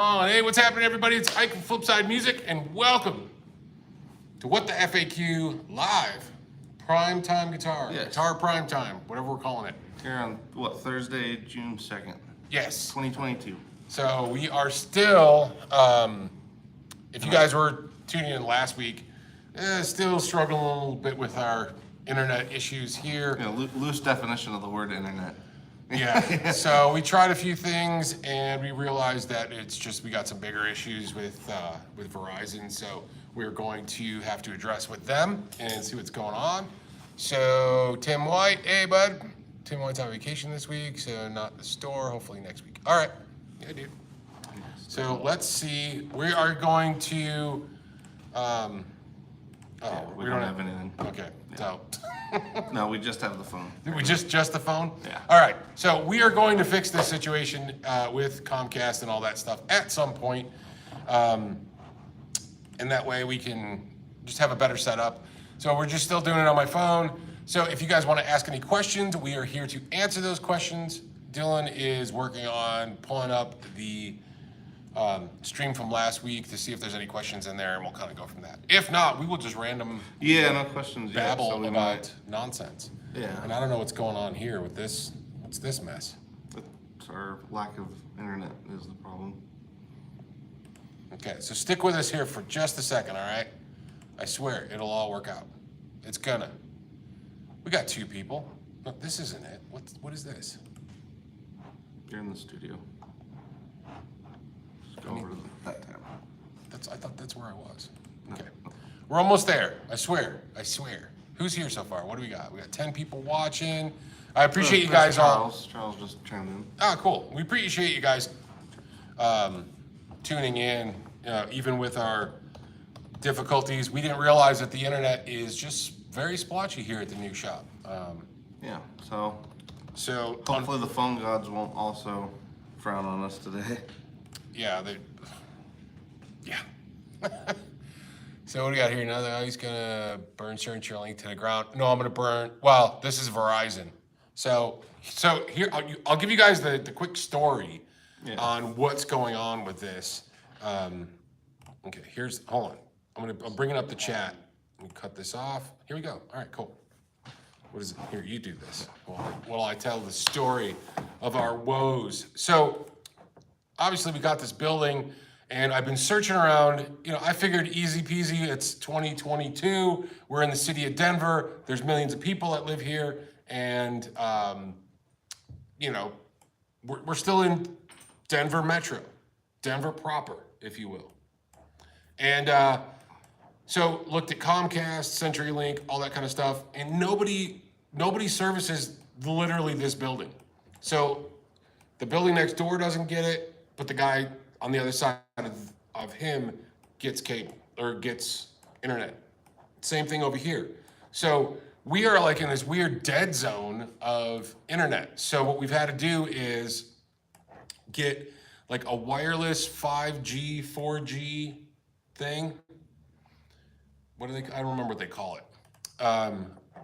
Hey, what's happening, everybody? It's Ike from Flipside Music, and welcome to What the F.A.Q. Live Primetime Guitar. Yes. Guitar Primetime, whatever we're calling it. Here on, Thursday, June 2nd, Yes. 2022. So we are still, if you guys were tuning in last week, still struggling a little bit with our internet issues here. Loose definition of the word internet. Yeah, so we tried a few things and we realized that it's just we got some bigger issues with Verizon, so we're going to have to address with them and see what's going on. So Tim White, hey bud, Tim White's on vacation this week, so not in the store. Hopefully next week. All right, yeah, dude. So let's see. We are going to. We don't have anything. Okay, so. No, we just have the phone. We just the phone? Yeah. All right. So we are going to fix this situation with Comcast and all that stuff at some point. And that way we can just have a better setup. So we're just still doing it on my phone. So if you guys want to ask any questions, we are here to answer those questions. Dylan is working on pulling up the stream from last week to see if there's any questions in there, and we'll kind of go from that. If not, we will just random No questions yet. babble So we about nonsense. Yeah. And I don't know what's going on here with this. What's this mess? It's our lack of internet is the problem. Okay, so stick with us here for just a second, all right? I swear, it'll all work out. It's gonna. We got two people. No, this isn't it. What is this? You're in the studio. Just go over to that tab. I thought that's where I was. Okay. We're almost there. I swear. Who's here so far? What do we got? We got 10 people watching. I appreciate you guys all. Charles just chimed in. Ah, cool. We appreciate you guys tuning in, even with our difficulties. We didn't realize that the internet is just very splotchy here at the new shop. So Hopefully the phone gods won't also frown on us today. yeah, So what do we got here? Now he's gonna burn certain link to the ground. No, I'm gonna burn. Well, this is Verizon. So here I'll give you guys the quick story on what's going on with this. Okay, hold on. I'm bringing up the chat. Let me cut this off. Here we go. All right, cool. What is it? Here, you do this. While I tell the story of our woes. So obviously we got this building. And I've been searching around, I figured easy peasy, it's 2022, we're in the city of Denver, there's millions of people that live here, and, we're still in Denver Metro, Denver proper, if you will. And so looked at Comcast, CenturyLink, all that kind of stuff, and nobody services literally this building. So the building next door doesn't get it, but the guy on the other side of him gets cable or gets internet. Same thing over here. So we are like in this weird dead zone of internet. So what we've had to do is get like a wireless 5G, 4G thing. I don't remember what they call it.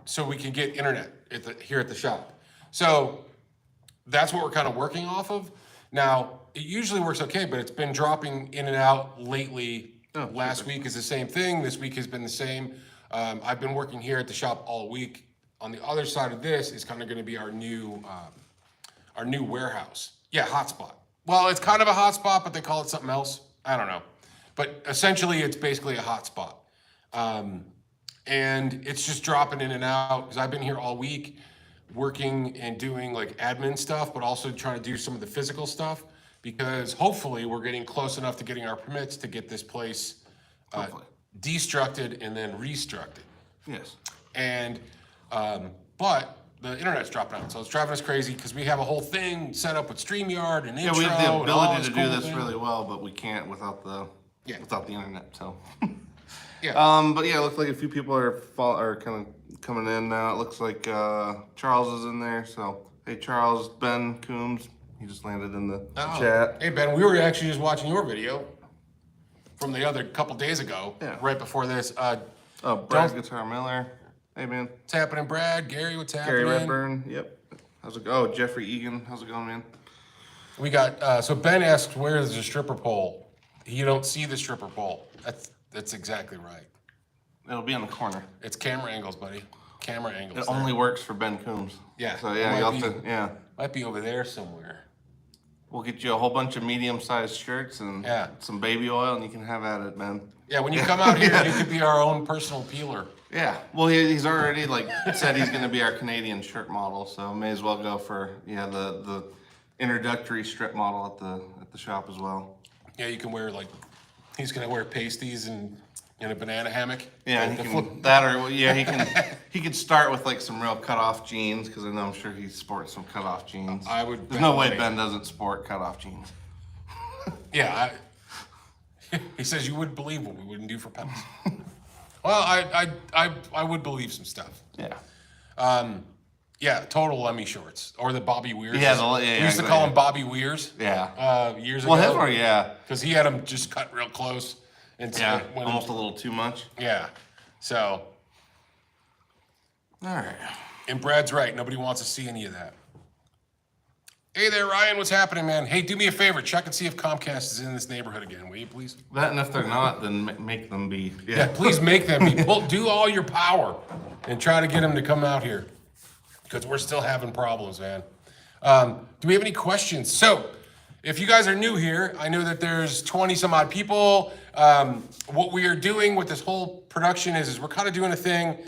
So we can get internet here at the shop. So that's what we're kind of working off of. Now, it usually works okay, but it's been dropping in and out lately. Last week is the same thing. This week has been the same. I've been working here at the shop all week. On the other side of this is kind of going to be our new warehouse. Yeah, hotspot. Well, it's kind of a hotspot, but they call it something else. I don't know. But essentially, it's basically a hotspot. And it's just dropping in and out because I've been here all week working and doing like admin stuff, but also trying to do some of the physical stuff because hopefully we're getting close enough to getting our permits to get this place destructed and then restructed. Yes. And, but the internet's dropping out. So it's driving us crazy because we have a whole thing set up with StreamYard and intro. We have the ability to do this thing. really well, but we can't without the internet, so. Yeah. But yeah, it looks like a few people are kind of coming in now. It looks like Charles is in there. So hey, Charles, Ben Coombs, he just landed in the chat. Hey Ben, we were actually just watching your video from the other couple days ago, right before this. Brad Guitar Miller. Hey man. What's happening, Brad? Gary, what's happening? Gary Redburn. Yep. How's it go? Oh, Jeffrey Egan. How's it going, man? We got, so Ben asks, where is the stripper pole? You don't see the stripper pole. That's exactly right. It'll be in the corner. It's camera angles, buddy. Camera angles. It only works for Ben Coombs. Yeah. So yeah, you'll have to, yeah. Might be over there somewhere. We'll get you a whole bunch of medium-sized shirts and some baby oil, and you can have at it, man. Yeah, when you come out here, you could be our own personal peeler. Yeah, well, he's already said he's going to be our Canadian shirt model, so may as well go for the introductory strip model at the shop as well. Yeah, you can wear he's gonna wear pasties and in a banana hammock. Yeah, and he could start with some real cut-off jeans, because I'm sure he sports some cut-off jeans. There's no way Ben doesn't sport cut-off jeans. Yeah, he says you wouldn't believe what we wouldn't do for pennies. Well, I would believe some stuff. Yeah. Yeah, total Lemmy shorts or the Bobby Weirs. Yeah, we used to call them Bobby Weirs. Yeah. Years ago. Well, his were because he had them just cut real close. And almost a little too much. Yeah. So. All right. And Brad's right. Nobody wants to see any of that. Hey there, Ryan. What's happening, man? Hey, do me a favor. Check and see if Comcast is in this neighborhood again, will you, please? That, and if they're not, then make them be. Yeah, please make them be. Do all your power and try to get them to come out here, because we're still having problems, man. Do we have any questions? So, if you guys are new here, I know that there's 20 some odd people. What we are doing with this whole production is we're kind of doing a thing.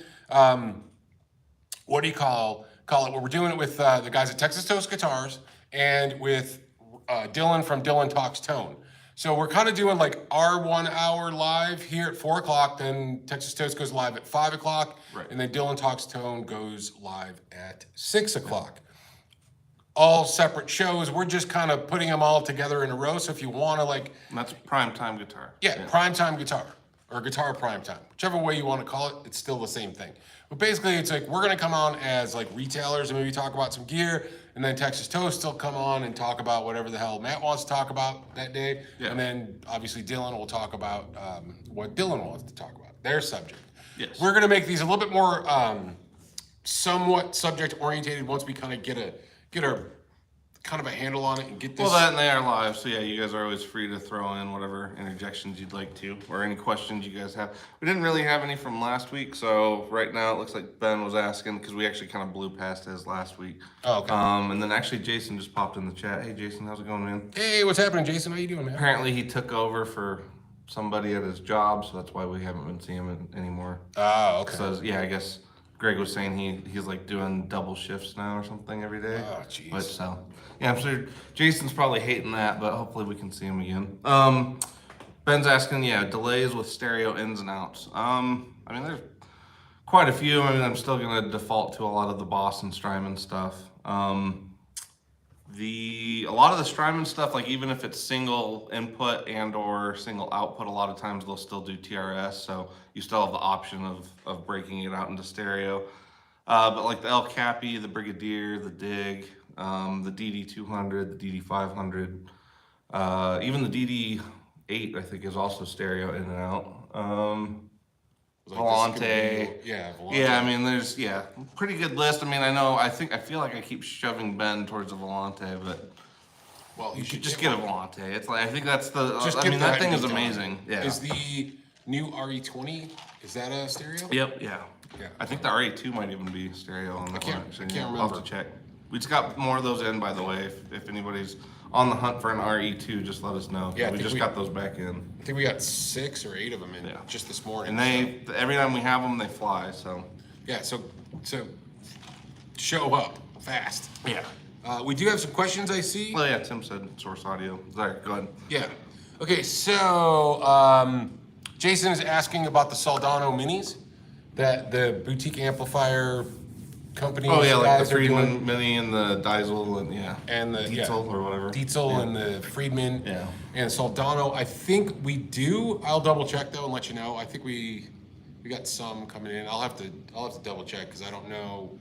What do you call it? We're doing it with the guys at Texas Toast Guitars and with Dylan from Dylan Talks Tone. So we're kind of doing our 1 hour live here at 4 o'clock. Then Texas Toast goes live at 5 o'clock. Right. And then Dylan Talks Tone goes live at 6 o'clock. All separate shows. We're just kind of putting them all together in a row. So if you want to And that's primetime guitar. Yeah, primetime guitar or guitar primetime, whichever way you want to call it, it's still the same thing. But basically, it's we're going to come on as retailers and maybe talk about some gear, and then Texas Toast will come on and talk about whatever the hell Matt wants to talk about that day, and then obviously Dylan will talk about what Dylan wants to talk about, their subject. Yes. We're going to make these a little bit more somewhat subject orientated once we kind of get a kind of a handle on it and get this. Well, that and they are live, so yeah, you guys are always free to throw in whatever interjections you'd like to, or any questions you guys have. We didn't really have any from last week, so right now it looks like Ben was asking, because we actually kind of blew past his last week. Oh, okay. And then actually Jason just popped in the chat. Hey Jason, how's it going, man? Hey, what's happening, Jason? How you doing, man? Apparently he took over for somebody at his job, so that's why we haven't been seeing him anymore. Oh, okay. So yeah, I guess Greg was saying he's doing double shifts now or something every day. Oh, jeez. But so yeah, I'm sure Jason's probably hating that, but hopefully we can see him again. Ben's asking, delays with stereo ins and outs. I mean, there's quite a few. I mean, I'm still gonna default to a lot of the Boston Strymon stuff. A lot of the Strymon stuff, even if it's single input and or single output, a lot of times they'll still do TRS, so you still have the option of breaking it out into stereo. But the El Capi, the Brigadier, the Dig, the DD200, the DD500, even the DD8 I think is also stereo in and out. Volante. Volante. Yeah, I mean, there's pretty good list. I mean, I feel like I keep shoving Ben towards a Volante, but you should just get a Volante. It's I think that's that thing is amazing. Yeah. Is the new RE20, is that a stereo? Yep. Yeah. I think the RE2 might even be stereo on that one. I can't remember. I'll have to check. We just got more of those in, by the way. If anybody's on the hunt for an RE2, just let us know. Yeah, we just got those back in. I think we got 6 or 8 of them in just this morning. And every time we have them, they fly. So yeah, so show up fast. Yeah. We do have some questions, I see. Well, yeah, Tim said source audio. Sorry, go ahead. Yeah. Okay, so Jason is asking about the Soldano Minis, that the boutique amplifier company. Oh yeah, the Friedman Mini and the Diesel and the Dietzel or whatever. Dietzel and the Friedman. Yeah. And Soldano, I think we do. I'll double check though and let you know. I think we got some coming in. I'll have to double check because I don't know.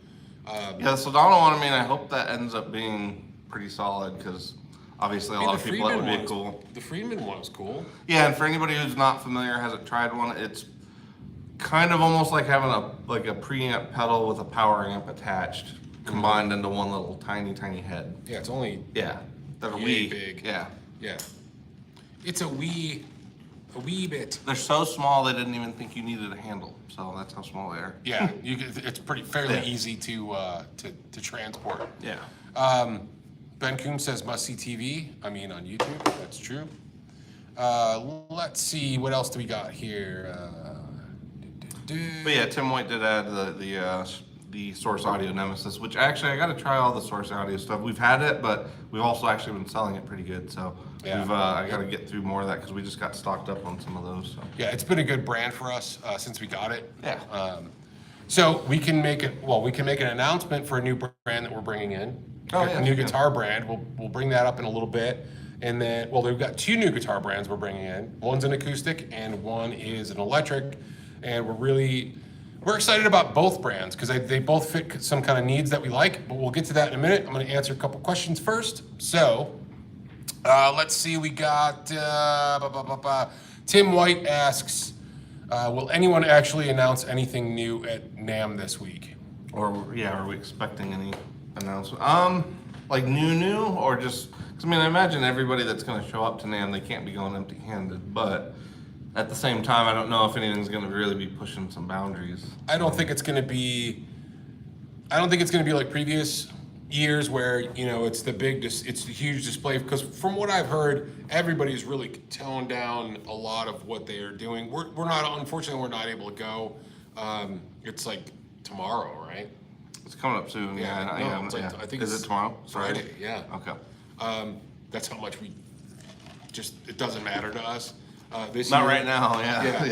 The Soldano one. I mean, I hope that ends up being pretty solid because obviously a lot of people that would be cool. The Friedman one was cool. Yeah, and for anybody who's not familiar, hasn't tried one, it's kind of almost like having a preamp pedal with a power amp attached, combined into one little tiny head. Yeah, it's only that are yay wee. big. Yeah. Yeah. It's a wee bit. They're so small they didn't even think you needed a handle. So that's how small they are. Yeah, it's fairly Yeah. easy to transport. Yeah. Ben Coon says must see TV. I mean on YouTube. That's true. Let's see what else do we got here. But yeah, Tim White did add the Source Audio Nemesis, which actually I got to try all the Source Audio stuff. We've had it, but we've also actually been selling it pretty good. So Yeah. I got to get through more of that because we just got stocked up on some of those. So. Yeah, it's been a good brand for us since we got it. Yeah. So we can make it. Well, we can make an announcement for a new brand that we're bringing in. Oh, yeah, A new yeah. guitar brand. We'll bring that up in a little bit. And then, well, we've got 2 new guitar brands we're bringing in. One's an acoustic and one is an electric. And we're excited about both brands because they both fit some kind of needs that we like. But we'll get to that in a minute. I'm going to answer a couple questions first. So let's see. We got Tim White asks, will anyone actually announce anything new at NAMM this week? Or yeah, are we expecting any announcement? Like new, or just? Cause I mean, I imagine everybody that's going to show up to NAMM, they can't be going empty-handed. But at the same time, I don't know if anything's going to really be pushing some boundaries. I don't think it's going to be like previous years where it's the huge display. Because from what I've heard, everybody's really toned down a lot of what they are doing. Unfortunately, we're not able to go. It's like tomorrow, right? It's coming up soon. Yeah, Yeah, no, it's like- I think is it's it tomorrow? Friday. Yeah. Okay. That's how much it doesn't matter to us. This Not year. right now. Yeah.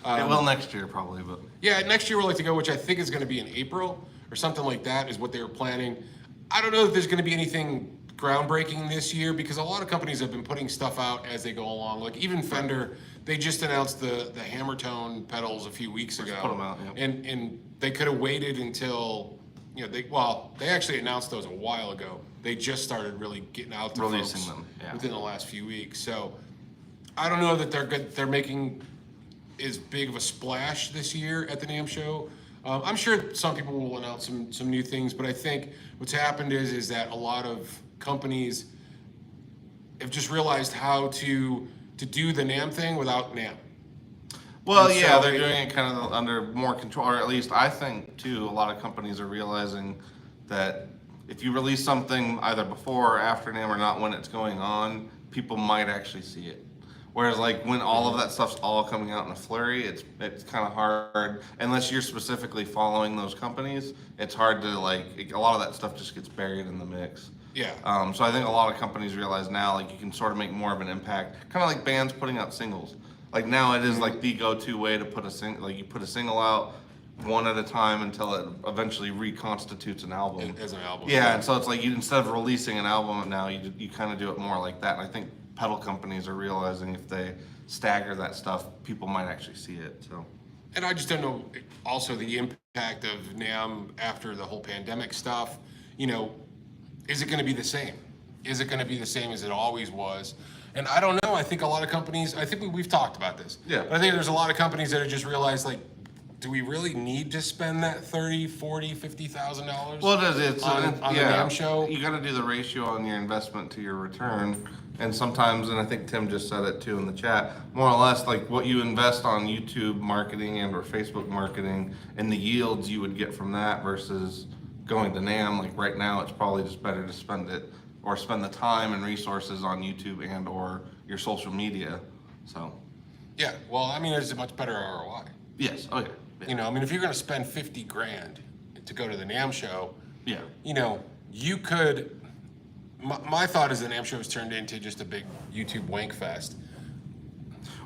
Yeah. It will next year probably, but Yeah, next year we'd like to go, which I think is going to be in April or something like that is what they were planning. I don't know if there's going to be anything groundbreaking this year because a lot of companies have been putting stuff out as they go along. Like even Fender, they just announced the hammer tone pedals a few weeks ago. put 'em out, yeah. And they could have waited until they actually announced those a while ago. They just started really getting out to Releasing folks them, yeah. within the last few weeks. So I don't know that they're making as big of a splash this year at the NAMM show. I'm sure some people will announce some new things, but I think what's happened is that a lot of companies have just realized how to do the NAMM thing without NAMM. well, And yeah, so they're it- doing it kind of under more control, or at least I think too. A lot of companies are realizing that if you release something either before or after NAMM or not when it's going on, people might actually see it. Whereas like when all of that stuff's all coming out in a flurry, it's kind of hard unless you're specifically following those companies. It's hard to a lot of that stuff just gets buried in the mix. Yeah. So I think a lot of companies realize now like you can sort of make more of an impact, kind of like bands putting out singles. Like now it is like the go-to way to put you put a single out one at a time until it eventually reconstitutes an album. As an album. Yeah, and so it's like instead of releasing an album now, you kind of do it more like that. And I think pedal companies are realizing if they stagger that stuff, people might actually see it. So. And I just don't know also the impact of NAMM after the whole pandemic stuff. Is it going to be the same? Is it going to be the same as it always was? And I don't know. I think a lot of companies, I think we've talked about this. Yeah. But I think there's a lot of companies that have just realized, do we really need to spend that $30,000, $40,000, $50,000? Well, it is. It's on the NAMM show. You got to do the ratio on your investment to your return, and sometimes, and I think Tim just said it too in the chat. More or less, like what you invest on YouTube marketing and or Facebook marketing, and the yields you would get from that versus going to NAMM. Like right now, it's probably just better to spend the time and resources on YouTube and or your social media. So. Yeah. Well, I mean, it's a much better ROI. Yes. Oh yeah. If you're going to spend $50,000 to go to the NAMM show, Yeah. you could. My thought is the NAMM show has turned into just a big YouTube wank fest.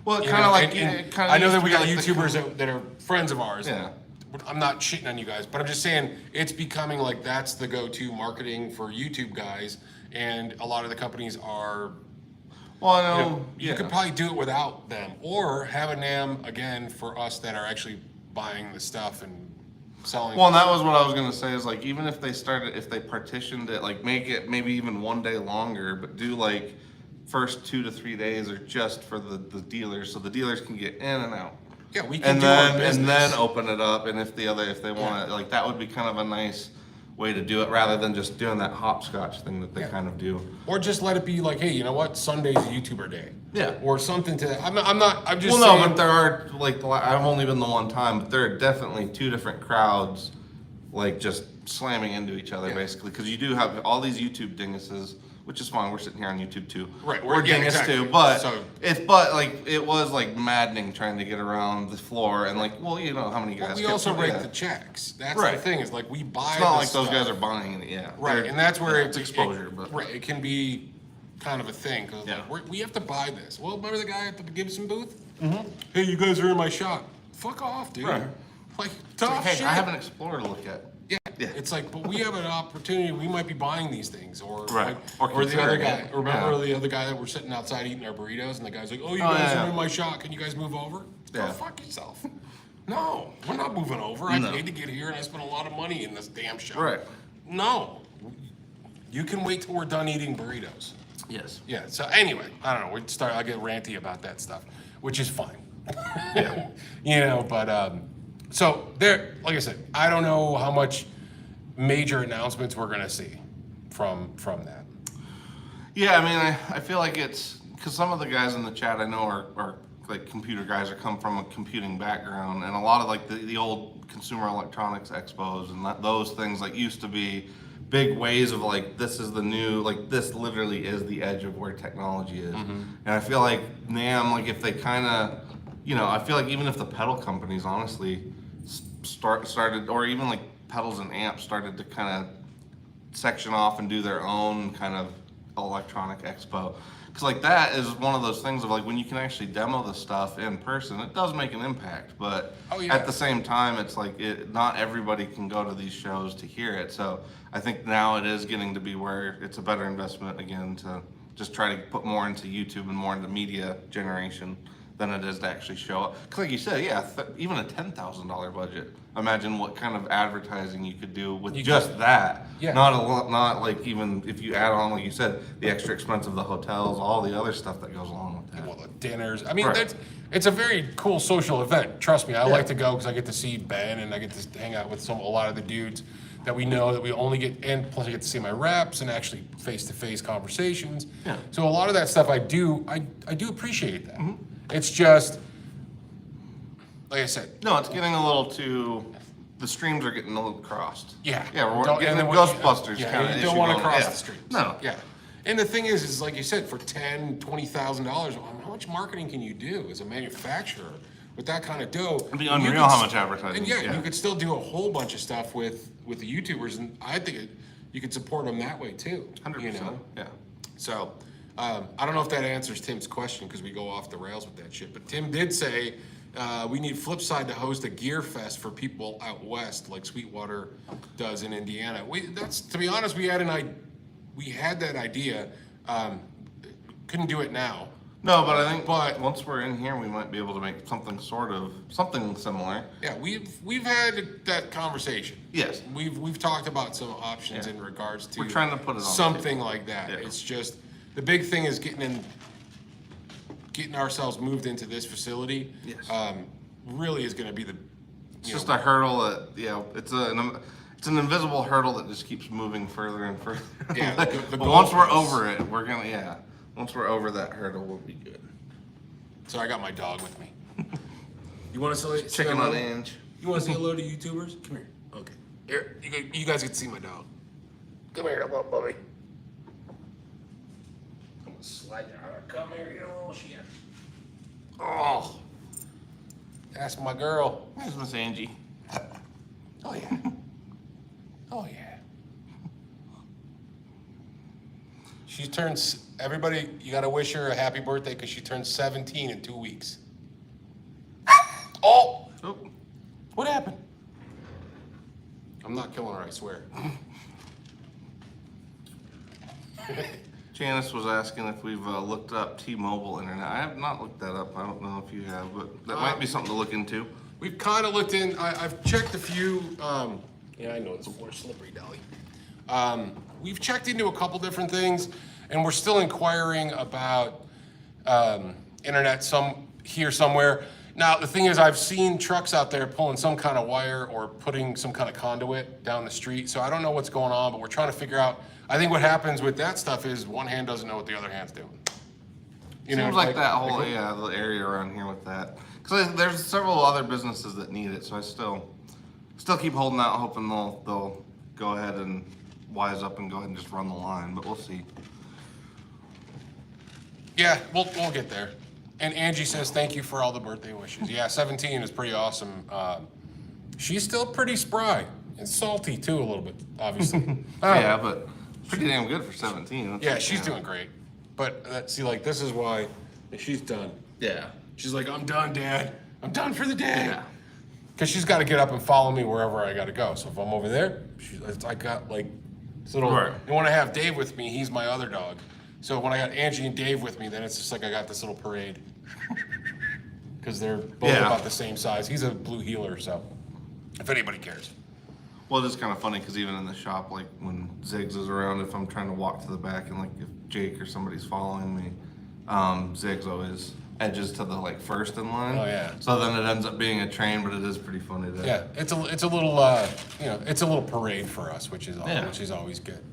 Well, You kind know, of like and kinda I know used that to we be got like the YouTubers that are friends of ours. Yeah. I'm not shitting on you guys, but I'm just saying it's becoming like that's the go-to marketing for YouTube guys, and a lot of the companies are. Well, I know. You could probably do it without them, or have a NAMM again for us that are actually buying the stuff and selling. Well, and that was what I was gonna say is like even if they partitioned it, like make it maybe even one day longer, but do like first 2 to 3 days are just for the dealers, so the dealers can get in and out. Yeah, we can do our business. And then open it up, and if they want to, like that would be kind of a nice way to do it rather than just doing that hopscotch thing that they kind of do. Or just let it be like, hey, you know what? Sunday's a YouTuber day. Yeah. Or something to that. I'm just Well, saying. no, but there are, like, I've only been the one time, but there are definitely two different crowds, like, just slamming into each other, basically. Because you do have all these YouTube dinguses, which is fine. We're sitting here on YouTube, too. Right, We're dingus, exactly. too. But, So- like, it was, like, maddening trying to get around the floor. And, like, well, you know how many guys We kept also doing rate that. the checks. That's Right. the thing, is like we buy. It's not the like those stuff. guys are buying it, Right, They're- and that's where it's exposure, but. right, it can be kind of a thing because Yeah. we have to buy this. Well, remember the guy at the Gibson booth? Mm-hmm. Hey, you guys are in my shop. Fuck off, dude. Right. Like, It's like, tough hey, shit. I have an Explorer to look at. Yeah. Yeah. It's like, but we have an opportunity. We might be buying these things, or Right. or the other considering guy. it. Remember Yeah. the other guy that we're sitting outside eating our burritos, and the guy's like, "Oh, you Oh, guys yeah. are in my shop. Can you guys move over?" Go Yeah. fuck yourself. No, we're not moving over. I No. paid to get here, and I spent a lot of money in this damn shop. Right. No, you can wait till we're done eating burritos. Yes. Yeah. So anyway, I don't know. I get ranty about that stuff, which is fine. Yeah. You know, but so there, like I said, I don't know how much major announcements we're gonna see from that. Yeah, I mean, I feel like it's because some of the guys in the chat I know are like computer guys or come from a computing background, and a lot of like the old Consumer Electronics Expos and those things like used to be big ways of like this is the new, like this literally is the edge of where technology is. And I feel like NAMM, like if they kind of, you know, I feel like even if the pedal companies honestly started, or even like pedals and amps started to kind of section off and do their own kind of electronic expo, because like that is one of those things of like when you can actually demo the stuff in person, it does make an impact, but Oh, yeah. at the same time it's like not everybody can go to these shows to hear it. So I think now it is getting to be where it's a better investment again to just try to put more into YouTube and more into media generation than it is to actually show up. Because like you said, yeah, even a $10,000 budget, imagine what kind of advertising you could do with just that. Yeah. Not like even if you add on, like you said, the extra expense of the hotels, all the other stuff that goes along with that. Well, the dinners. I mean, Right. it's a very cool social event. Trust me, I like to go because I get to see Ben and I get to hang out with a lot of the dudes that we know that we only get, and plus I get to see my reps and actually face-to-face conversations. Yeah. So a lot of that stuff I do appreciate that. It's just, like I said, No, it's getting a little too. The streams are getting a little crossed. yeah. Yeah, we're Don't- getting the and then Ghostbusters yeah, kind of you issue don't want to going. cross Yeah. the streets. No. Yeah. And the thing is like you said, for $10,000-$20,000, how much marketing can you do as a manufacturer with that kind of dough? It'd be You unreal could how s- much advertising. And yeah, you could still do a whole bunch of stuff with the YouTubers, and I think you could support them that way too. 100%. You know? Yeah. So, I don't know if that answers Tim's question because we go off the rails with that shit. But Tim did say we need Flipside to host a gear fest for people out west, like Sweetwater does in Indiana. To be honest, we had that idea. Couldn't do it now. No, but I think But- once we're in here, we might be able to make something similar. Yeah, we've had that conversation. Yes. We've talked about some options Yeah. in regards to We're trying to put it on something like that. Yeah. It's just the big thing is getting ourselves moved into this facility. Yes. Really is going to be the. It's just a hurdle that it's an invisible hurdle that just keeps moving further and further. Yeah, the but once we're goalposts. over it, once we're over that hurdle, we'll be good. So I got my dog with me. You want to say Chicken hello? on Ange. You want to say hello to YouTubers? Come here. Okay. Here, you guys get to see my dog. Come here, little puppy. I'm gonna slide down. Come here, you little shit. Oh, that's my girl. There's Miss Angie. Oh yeah. Oh yeah. She turns. Everybody, you gotta wish her a happy birthday because she turns 17 in 2 weeks. Oh, Oh, what happened? I'm not killing her, I swear. Janice was asking if we've looked up T-Mobile internet. I have not looked that up. I don't know if you have, but that might be something to look into. We've kind of looked in. I've checked a few. Yeah, I know it's more slippery, Dolly. We've checked into a couple different things, and we're still inquiring about internet here somewhere. Now, the thing is, I've seen trucks out there pulling some kind of wire or putting some kind of conduit down the street, so I don't know what's going on, but we're trying to figure out. I think what happens with that stuff is one hand doesn't know what the other hand's doing. Seems like that whole the area around here with that. Because there's several other businesses that need it, so I still keep holding out, hoping they'll go ahead and wise up and go ahead and just run the line. But we'll see. Yeah, we'll get there. And Angie says thank you for all the birthday wishes. Yeah, 17 is pretty awesome. She's still pretty spry and salty too, a little bit, obviously. Yeah, but pretty damn good for 17. Yeah, she's doing great. But see, like, this is why she's done. Yeah. She's like, I'm done, Dad. I'm done for the day. Yeah. Because she's got to get up and follow me wherever I got to go. So if I'm over there, I got like this little. Right. And when I have Dave with me, he's my other dog. So when I got Angie and Dave with me, then it's just like I got this little parade. Because they're both about the same size. He's a blue heeler, so if anybody cares. Well, it's kind of funny because even in the shop, like when Ziggs is around, if I'm trying to walk to the back and like if Jake or somebody's following me, Ziggs always edges to the like first in line. Oh yeah. So then it ends up being a train, but it is pretty funny. Yeah, it's a little it's a little parade for us, which is always good.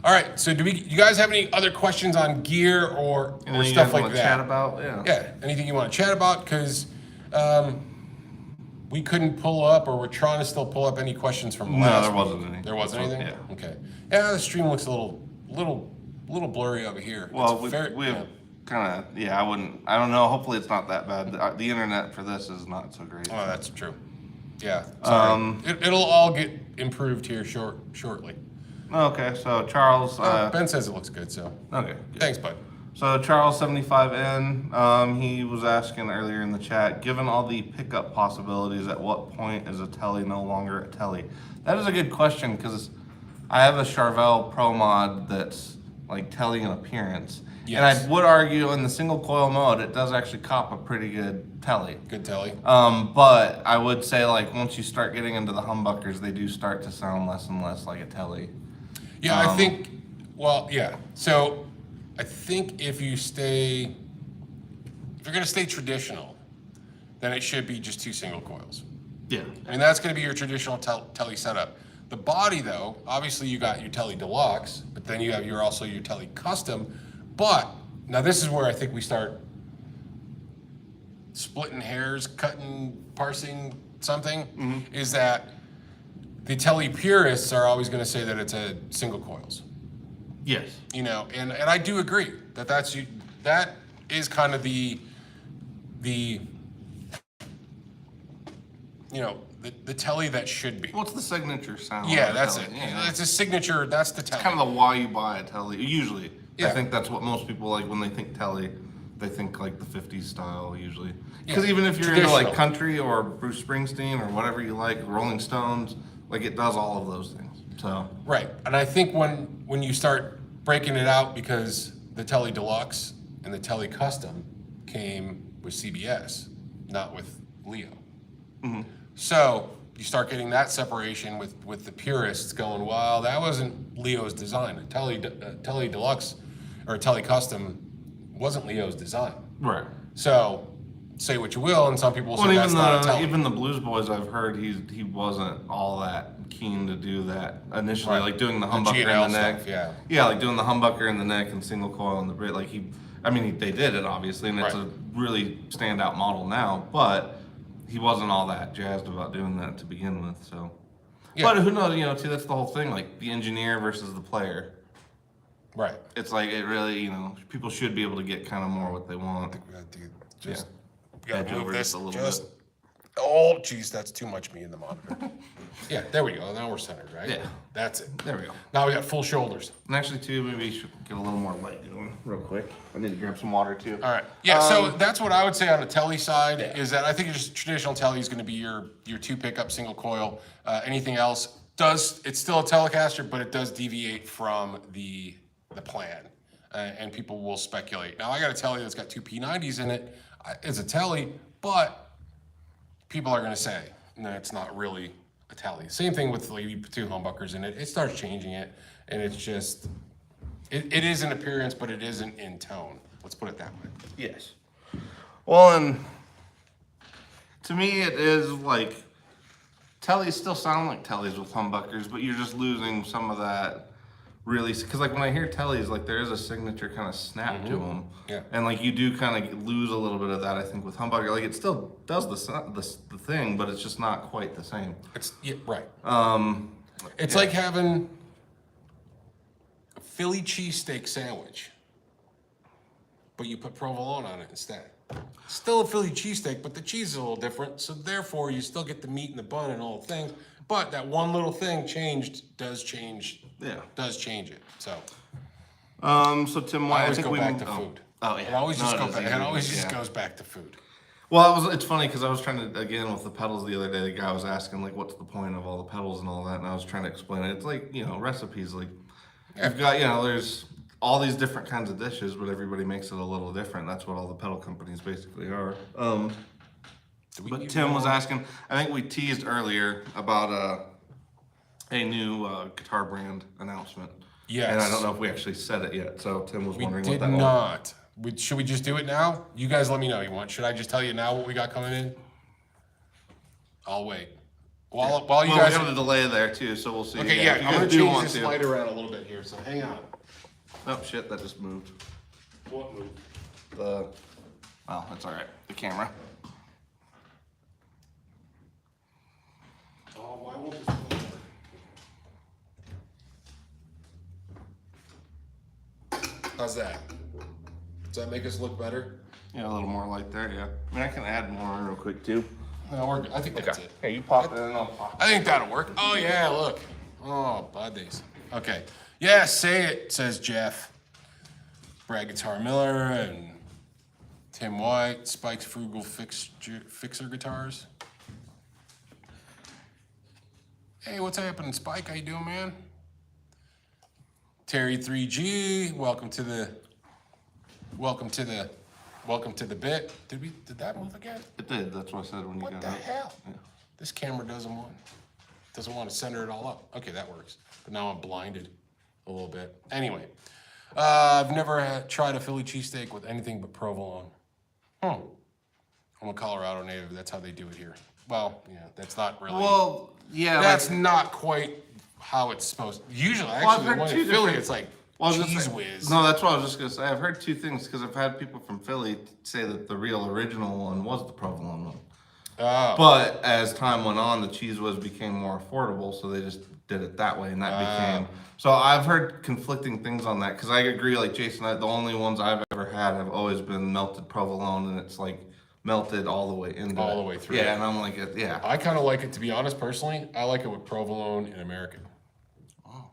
All right, so you guys have any other questions on gear or stuff like that? Chat about? Yeah, anything you want to chat about? Because we couldn't pull up, or we're trying to still pull up any questions from last there week. wasn't any. There wasn't anything? Yeah. Okay. Yeah, the stream looks a little blurry over here. Well, we have kind of, I don't know. Hopefully it's not that bad. The internet for this is not so great. Oh, that's true. Yeah, sorry. It'll all get improved here shortly. Okay, so Charles. Ben says it looks good, so. Okay. Good. Thanks, bud. So Charles 75N, he was asking earlier in the chat, given all the pickup possibilities, at what point is a telly no longer a telly? That is a good question because I have a Charvel Pro Mod that's like telly in appearance. Yes. And I would argue in the single coil mode, it does actually cop a pretty good telly. Good telly. But I would say like once you start getting into the humbuckers, they do start to sound less and less like a telly. Yeah, I think, so I think if you're gonna stay traditional, then it should be just 2 single coils. Yeah. I mean, that's gonna be your traditional telly setup. The body though, obviously you got your telly deluxe, but then you have also your telly custom. But now this is where I think we start splitting hairs, parsing something, is that the telly purists are always gonna say that it's a single coils. Yes. And I do agree that is kind of the telly that should be. What's the signature sound? Yeah, that's it. Yeah. It's a signature. That's the telly. It's kind of the why you buy a telly. Usually, Yeah. I think that's what most people like when they think telly. They think like the 50s style usually. Because even if you're into like country or Bruce Springsteen or whatever you like, Rolling Stones, like it does all of those things. So Right, and I think when you start breaking it out, because the telly deluxe and the telly custom came with CBS, not with Leo. So you start getting that separation with the purists going, well, that wasn't Leo's design. A telly deluxe or a telly custom wasn't Leo's design. right. So say what you will, and some people will say that's not a telly. Even the Blues Boys, I've heard he wasn't all that keen to do that initially, Right. like doing the The humbucker in G&L the neck. stuff, yeah. Yeah, like doing the humbucker in the neck and single coil in the Brit. Like they did it obviously, and it's Right. a really standout model now, but he wasn't all that jazzed about doing that to begin with. So, Yeah. but who knows? Too, that's the whole thing. Like the engineer versus the player. Right. It's like it really, people should be able to get kind of more what they want. Dude, just Edge gotta move over this just a little just. bit. Oh, geez, that's too much me in the monitor. Yeah, there we go. Now we're centered, right? Yeah. That's it. There we go. Now we got full shoulders. And actually, too, maybe you should get a little more light going real quick. I need to grab some water, too. All right. Yeah, so that's what I would say on the telly side, is that I think just traditional telly is going to be your 2 pickup single coil. Anything else it's still a Telecaster, but it does deviate from the plan. And people will speculate. Now, I got a telly that's got 2 P90s in it. It's a telly, but people are going to say, no, it's not really a telly. Same thing with the 2 humbuckers in it. It starts changing it, and it's just, it is in appearance, but it isn't in tone. Let's put it that way. Yes. Well, and To me, it is like Tellies still sound like Tellies with humbuckers, but you're just losing some of that really. Because like when I hear Tellies, like there is a signature kind of snap to them, Yeah. and like you do kind of lose a little bit of that. I think with humbucker, like it still does the thing, but it's just not quite the same. It's right. Um, It's yeah. like having a Philly cheesesteak sandwich, but you put provolone on it instead. Still a Philly cheesesteak, but the cheese is a little different, so therefore you still get the meat and the bun and all the things. But that one little thing does change it. So So Tim, I why I always think go we back to food. Oh yeah. It always No, just it goes is back. It easier, always just yeah. goes back to food. Well, it's funny because I was trying to, again, with the pedals the other day, the guy was asking, like, what's the point of all the pedals and all that, and I was trying to explain it. It's like, recipes, like, you've got, there's all these different kinds of dishes, but everybody makes it a little different. That's what all the pedal companies basically are. But Tim was asking, I think we teased earlier about a new guitar brand announcement. Yes. And I don't know if we actually said it yet, so Tim was We wondering did what that was. not. Should we just do it now? You guys let me know. You want? Should I just tell you now what we got coming in? I'll wait. While you Well, guys. we have a delay there too, so we'll see. Okay, yeah, if you I'm guys gonna do change want this to. light around a little bit here. So hang on. Oh shit, that just moved. What move? Well, that's all right. The camera. Oh, why won't this go over? How's that? Does that make us look better? Yeah, a little more light there. Yeah. I mean, I can add more real quick too. No, we're good. I think that's it. Hey, you pop it and I'll pop. I think that'll work. Oh yeah, look. Oh, buddies. Okay. Yeah, say it, says Jeff. Brad Guitar Miller and Tim White, Spike's Frugal Fixer Guitars. Hey, what's happening, Spike? How you doing, man? Terry 3G, welcome to the bit. Did that move again? It did. That's what I said when you What got the up. hell? Yeah. This camera doesn't want to center it all up. Okay, that works. But now I'm blinded a little bit. Anyway, I've never tried a Philly cheesesteak with anything but provolone. I'm a Colorado native. That's how they do it here. Well, yeah, that's not really. Well, yeah. That's not quite how it's supposed. Usually, I've actually, heard the one two in Philly, different- it's like Well, I was cheese just whiz. No, that's what I was just gonna say. I've heard two things because I've had people from Philly say that the real original one was the provolone one. Oh. But as time went on, the cheese whiz became more affordable, so they just did it that way, and that became. So I've heard conflicting things on that because I agree. Like Jason, the only ones I've ever had have always been melted provolone, and it's like melted all the way into All it. the way through. Yeah, and I'm like, yeah. I kind of like it, to be honest, personally. I like it with provolone and American. Oh,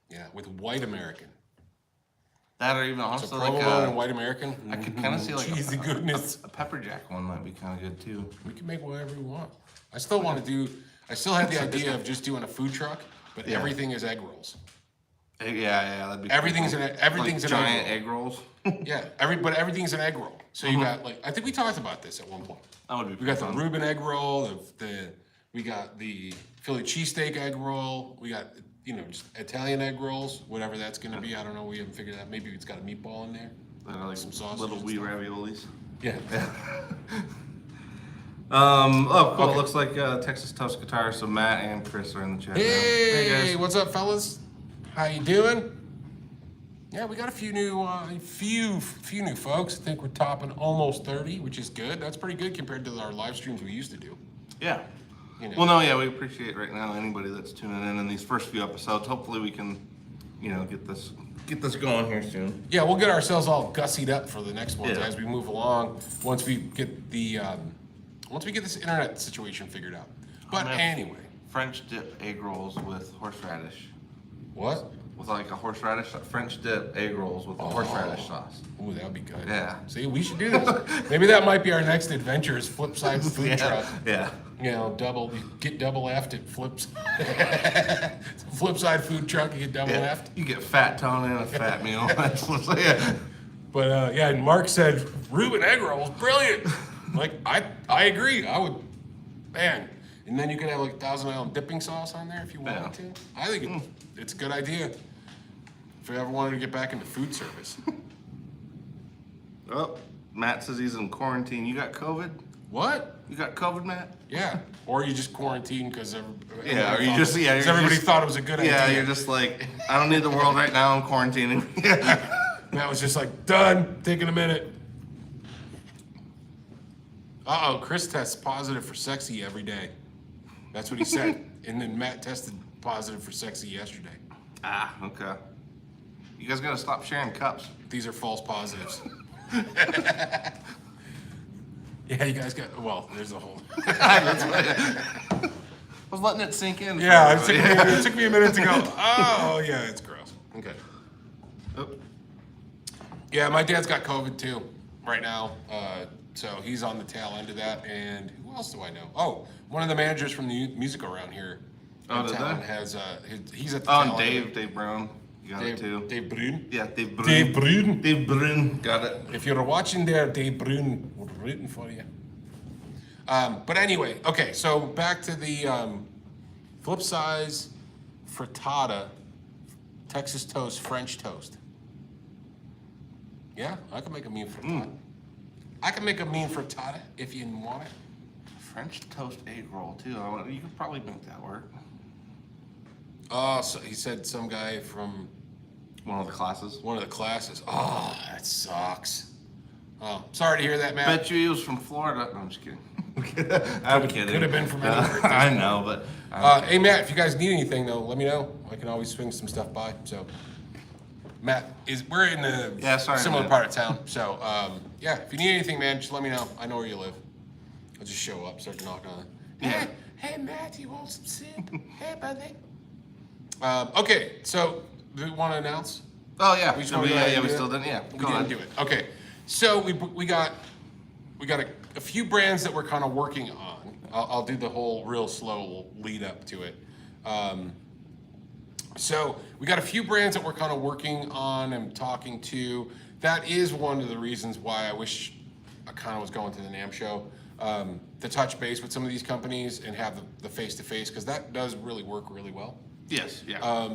Yeah, with white American. that or even So honestly like provolone and white American. I could kind of see like cheesy goodness. a pepper jack one might be kind of good too. We can make whatever we want. I still want to do. I still had the idea of just doing a food truck, but Yeah. everything is egg rolls. Yeah, that'd be Everything's cool. everything's like an giant egg egg rolls. roll. Yeah, but everything's an egg roll. So you got like I think we talked about this at one point. That would be. We got the fun. Reuben egg roll. We got the Philly cheesesteak egg roll. We got just Italian egg rolls, whatever that's gonna be. I don't know. We haven't figured out. Maybe it's got a meatball in there. Like some sausage little and wee stuff. raviolis. Yeah. Oh, cool. Okay. It looks like Texas Toast Guitar. So Matt and Chris are in the chat now. Hey Hey, guys. what's up, fellas? How you doing? Yeah, we got a few new, few new folks. I think we're topping almost 30, which is good. That's pretty good compared to our live streams we used to do. Yeah. Well, no, yeah, we appreciate right now anybody that's tuning in these first few episodes. Hopefully we can, get this going here soon. yeah, we'll get ourselves all gussied up for the next ones Yeah. as we move along. Once we get this internet situation figured out. But Man. anyway, French dip egg rolls with horseradish. what? With like a horseradish, French dip egg rolls with a horseradish sauce. Ooh, that would be good. Yeah. See, we should do this. Maybe that might be our next adventure is flip side food truck. Yeah. Get double effed at flips. Flip side food truck, you get double Yeah. effed. You get fat tone and a fat meal. That's what's yeah. But yeah, and Mark said Reuben egg rolls, brilliant. Like I agree. I would, man. And then you could have like Thousand Island dipping sauce on there if you wanted to. I think it's a good idea. If you ever wanted to get back into food service. Oh, Matt says he's in quarantine. You got COVID? What? You got COVID, Matt? Yeah. Or you just quarantined because everybody thought it was a good idea. Yeah, you're just like, I don't need the world right now. I'm quarantining. Matt was just like, done. Taking a minute. Uh-oh, Chris tests positive for sexy every day. That's what he said. And then Matt tested positive for sexy yesterday. Ah, okay. You guys gotta stop sharing cups. These are false positives. Yeah, you guys got, well, there's a whole. I was letting it sink in. Yeah, it took me a minute to go, oh, yeah, it's gross. Okay. Oh. Yeah, my dad's got COVID too right now. So he's on the tail end of that. And who else do I know? Oh, one of the managers from the music around here in town has, he's at the tail end. Dave Brown. You got it too. Dave Brun? Yeah, Dave Brun. Dave Brun. Dave Brun. Got it. If you're watching there, Dave Brun, we're rooting for you. But anyway, okay, so back to the flip size frittata, Texas toast, French toast. Yeah, I can make a mean frittata. I can make a mean frittata if you want it. French toast egg roll too. You could probably make that work. Oh, so he said some guy from One of the classes. Oh, that sucks. Oh, sorry to hear that, Matt. Bet you he was from Florida. No, I'm just kidding. I'm kidding. Could have been from anywhere. I know, but. Hey, Matt, if you guys need anything, though, let me know. I can always swing some stuff by. So, Matt, we're in a similar part of town. So, yeah, if you need anything, man, just let me know. I know where you live. I'll just show up, start knocking on it. Yeah. Hey, Matt, you want some soup? Hey, buddy. Okay, so do we want to announce? Oh yeah, We we still didn't. Yeah, We didn't do it. Okay, so we got a few brands that we're kind of working on. I'll do the whole real slow lead up to it. So we got a few brands that we're kind of working on and talking to. That is one of the reasons why I wish I kind of was going to the NAMM show, to touch base with some of these companies and have the face-to-face, because that does really work really well. Yes. Yeah.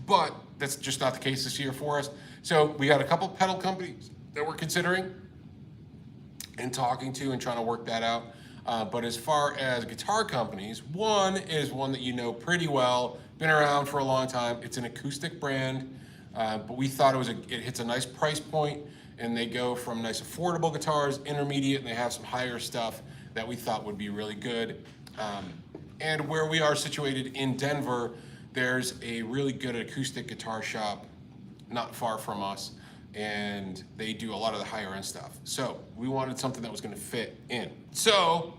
But that's just not the case this year for us. So we got a couple pedal companies that we're considering and talking to and trying to work that out. But as far as guitar companies, one is one that you know pretty well, been around for a long time. It's an acoustic brand, but we thought it hits a nice price point, and they go from nice affordable guitars, intermediate, and they have some higher stuff that we thought would be really good. And where we are situated in Denver, there's a really good acoustic guitar shop not far from us, and they do a lot of the higher end stuff. So we wanted something that was going to fit in. So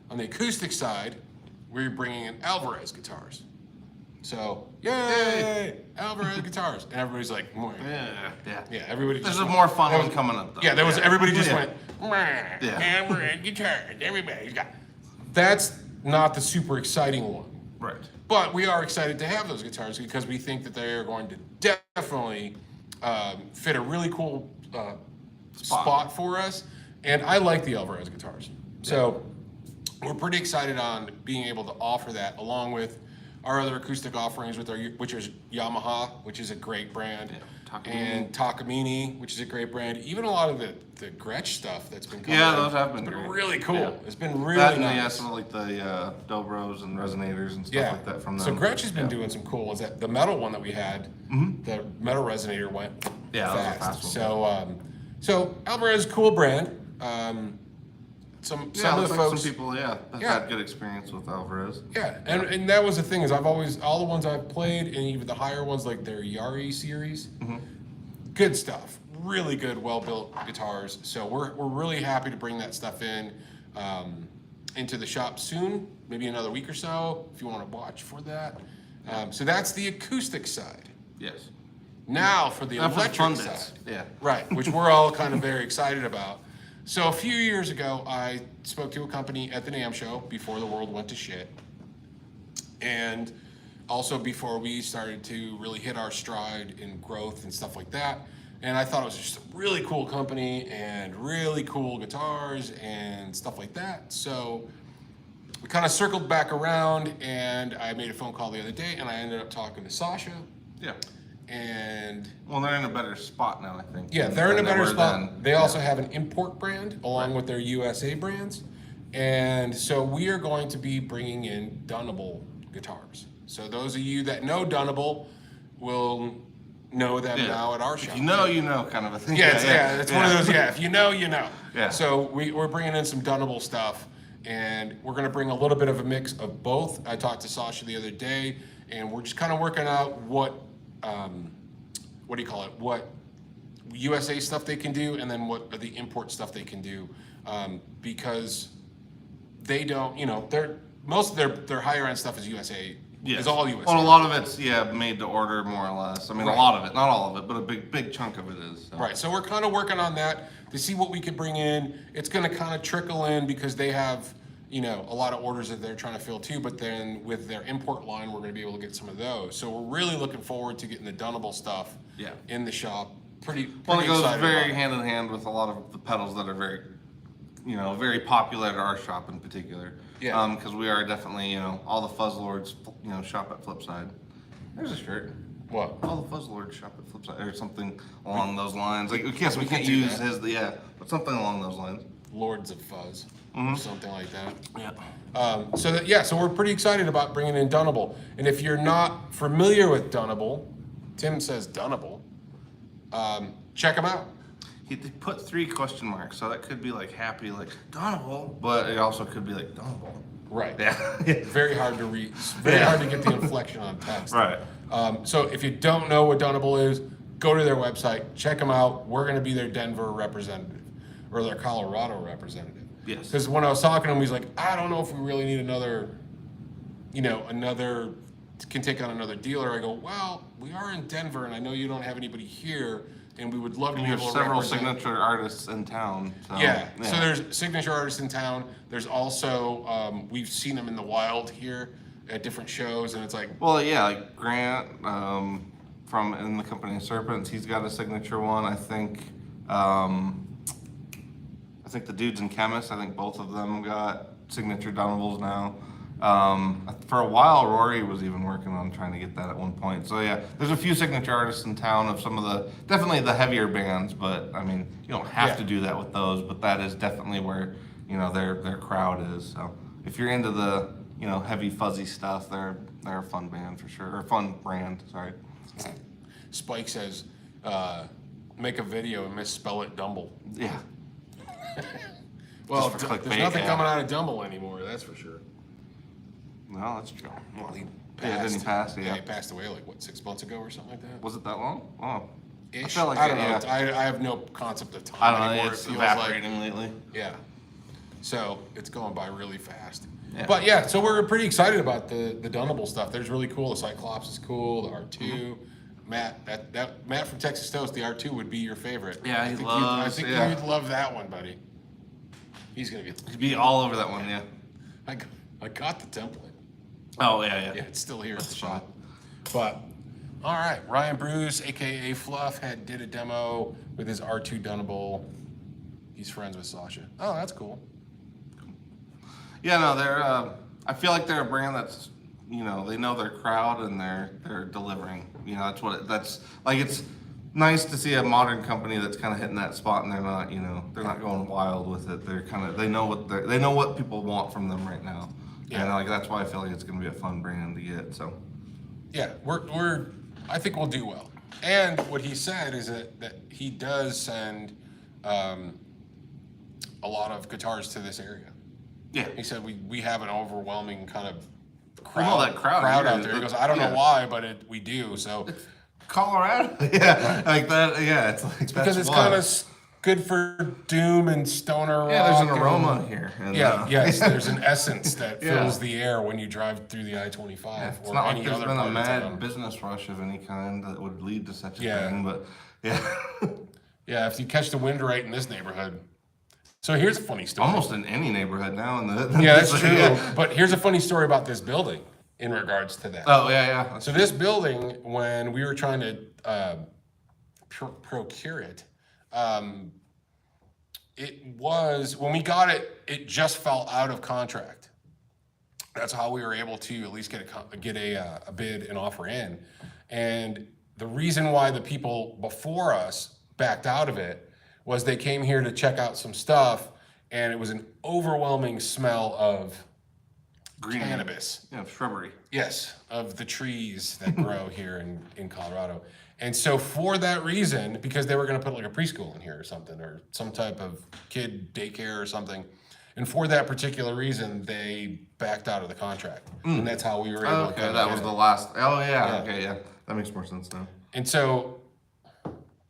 on the acoustic side, we're bringing in Alvarez guitars. So yay, Alvarez guitars, and everybody's like, Mwah. Yeah. Everybody. There's a more fun one coming up though. Yeah, there was. Everybody just went. Yeah. Alvarez guitars. Everybody's got. That's not the super exciting one. Right. But we are excited to have those guitars because we think that they are going to definitely fit a really cool spot for us. And I like the Alvarez guitars. So we're pretty excited on being able to offer that along with our other acoustic offerings, which is Yamaha, which is a great brand, and Takamine, which is a great brand. Even a lot of the Gretsch stuff that's been coming those have been really cool. Yeah. It's been really nice. Yeah, some of like the Dobros and resonators and stuff like that from them. So Gretsch has been doing some cool ones. The metal one that we had, the metal resonator went fast. That was a fast one. So Alvarez is a cool brand. Some of the folks, some people, have had good experience with Alvarez. Yeah, and that was the thing is all the ones I've played, and even the higher ones like their Yari series, good stuff, really good, well-built guitars. So we're really happy to bring that stuff into the shop soon, maybe another week or so, if you want to watch for that. So that's the acoustic side. Yes. Now for the electric side, right, which we're all kind of very excited about. So a few years ago, I spoke to a company at the NAMM show before the world went to shit. And also before we started to really hit our stride in growth and stuff like that. And I thought it was just a really cool company and really cool guitars and stuff like that. So we kind of circled back around, and I made a phone call the other day, and I ended up talking to Sasha. Yeah. and Well, they're in a better spot now, I think. yeah, they're in a than they better were spot. then. They Yeah. also have an import brand along Right. with their USA brands. And so we are going to be bringing in Dunnable guitars. So those of you that know Dunnable will know them Yeah. now at our shop. If you know, you know, kind of a thing. Yeah, it's one of those, yeah, if you know, you know. Yeah. So we're bringing in some Dunnable stuff, and we're going to bring a little bit of a mix of both. I talked to Sasha the other day, and we're just kind of working out what do you call it, what USA stuff they can do, and then what the import stuff they can do, because they don't, most of their higher end stuff is USA. Yeah. Is all USA. Well, a lot of it's made to order more or less. I mean, Right. a lot of it, not all of it, but a big chunk of it is. So. Right, so we're kind of working on that to see what we could bring in. It's going to kind of trickle in because they have, a lot of orders that they're trying to fill too. But then with their import line, we're going to be able to get some of those. So we're really looking forward to getting the Dunnable stuff in the shop. Pretty Well, it goes excited very about it. hand in hand with a lot of the pedals that are very, very popular at our shop in particular. Yeah. Because we are definitely, all the Fuzz Lords, shop at Flipside. There's a shirt. What? All the Fuzz Lords shop at Flipside, or something along those lines. Like, yes, we can can't do use that. his, but something along those lines. Lords of Fuzz, or something like that. Yeah. So we're pretty excited about bringing in Dunnable. And if you're not familiar with Dunnable, Tim says Dunnable, check them out. He put 3 question marks, so that could be like happy, like Donable, but it also could be like Donable. Right. Yeah. Very hard to read. Very hard to get the inflection on text. Right. So if you don't know what Dunnable is, go to their website, check them out. We're going to be their Denver representative or their Colorado representative. Yes. Because when I was talking to him, he's like, I don't know if we really need another can take on another dealer. I go, well, we are in Denver, and I know you don't have anybody here, and we would love to And be you have able to several represent. signature artists in town. So, Yeah. So there's signature artists in town. There's also we've seen them in the wild here at different shows, and it's like, Well, yeah, like Grant from in the company Serpents, he's got a signature one. I think the dudes in Chemist, I think both of them got signature Dunnables now. For a while, Rory was even working on trying to get that at one point. So yeah, there's a few signature artists in town of some of definitely the heavier bands, but I mean, you don't have to do that with those, but that is definitely where, their crowd is. So if you're into the, heavy fuzzy stuff, they're a fun band for sure, or fun brand, sorry. Spike says, make a video and misspell it Dumble. Yeah. Well, Just for there's clickbait, nothing yeah. coming out of Dumble anymore, that's for sure. No, that's true. Well, he Yeah, didn't he pass? Yeah, Yeah. he passed away like, 6 months ago or something like that? Was it that long? Oh. Ish. felt like I don't know. yeah. I have no concept of time I don't know, anymore. it's It feels evaporating lately. Yeah. So it's going by really fast. Yeah. But yeah, so we're pretty excited about the Dunnable stuff. There's really cool. The Cyclops is cool. The R2. Mm-hmm. Matt, that Matt from Texas Toast, the R2 would be your favorite. Yeah, he I loves- think yeah. you'd love that one, buddy. He's gonna be. He'd be all over that one, yeah. I got the template. Oh, yeah. Yeah, it's still here at the shop. But all right, Ryan Bruce, aka Fluff, did a demo with his R2 Dunnable. He's friends with Sasha. Oh, that's cool. Yeah, no, they're. I feel like they're a brand that's, they know their crowd and they're delivering. That's like it's nice to see a modern company that's kind of hitting that spot and they're not going wild with it. They're they know what people want from them right now. Yeah. And that's why I feel like it's going to be a fun brand to get. So. Yeah, I think we'll do well. And what he said is that he does send a lot of guitars to this area. Yeah. He said we have an overwhelming kind of Well, that crowd here, out there. He goes, I don't know why, but we do. So Colorado, yeah, like that, yeah. It's like because it's kind of good for doom and stoner rock. yeah. There's an and- aroma here. And, Yes, there's an essence that Yeah. fills the air when you drive through the I-25 It's or not like any there's other been a part of mad town. business rush of any kind that would lead to such a Yeah. thing, but yeah, Yeah, if you catch the wind right in this neighborhood. So here's a funny story. almost in any neighborhood now. Yeah, that's true. Yeah. But here's a funny story about this building in regards to that. Oh yeah. So this building, when we were trying to procure it, it was, when we got it, it just fell out of contract. That's how we were able to at least get a bid and offer in. And the reason why the people before us backed out of it was they came here to check out some stuff, and it was an overwhelming smell of Greenery. cannabis. Yeah, shrubbery. Yes, of the trees that grow here in Colorado. And so for that reason, because they were going to put like a preschool in here or something, or some type of kid daycare or something, and for that particular reason, they backed out of the contract. And that's how we were able to Okay, that was get the it. last. Oh yeah, Yeah. okay, yeah. That makes more sense now. And so,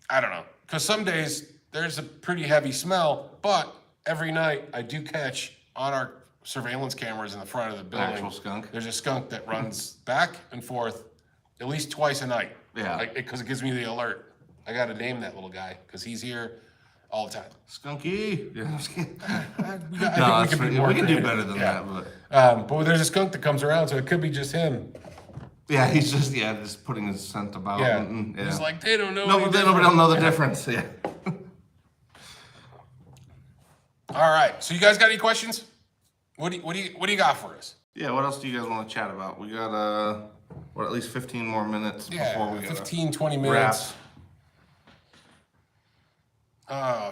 I don't know, because some days there's a pretty heavy smell, but every night I do catch on our surveillance cameras in the front of the building. Actual skunk. There's a skunk that runs back and forth at least twice a night. Yeah. Because it gives me the alert. I got to name that little guy because he's here all the time. Skunky. Yeah, I'm just kidding. I think we can do better than that, but but there's a skunk that comes around, so it could be just him. yeah, he's just putting his scent about. Yeah. And, He's like, they don't know. nobody don't know the difference. Yeah. All right. So you guys got any questions? What do you got for us? Yeah. What else do you guys want to chat about? We got at least 15 more minutes before we 15, 20 minutes.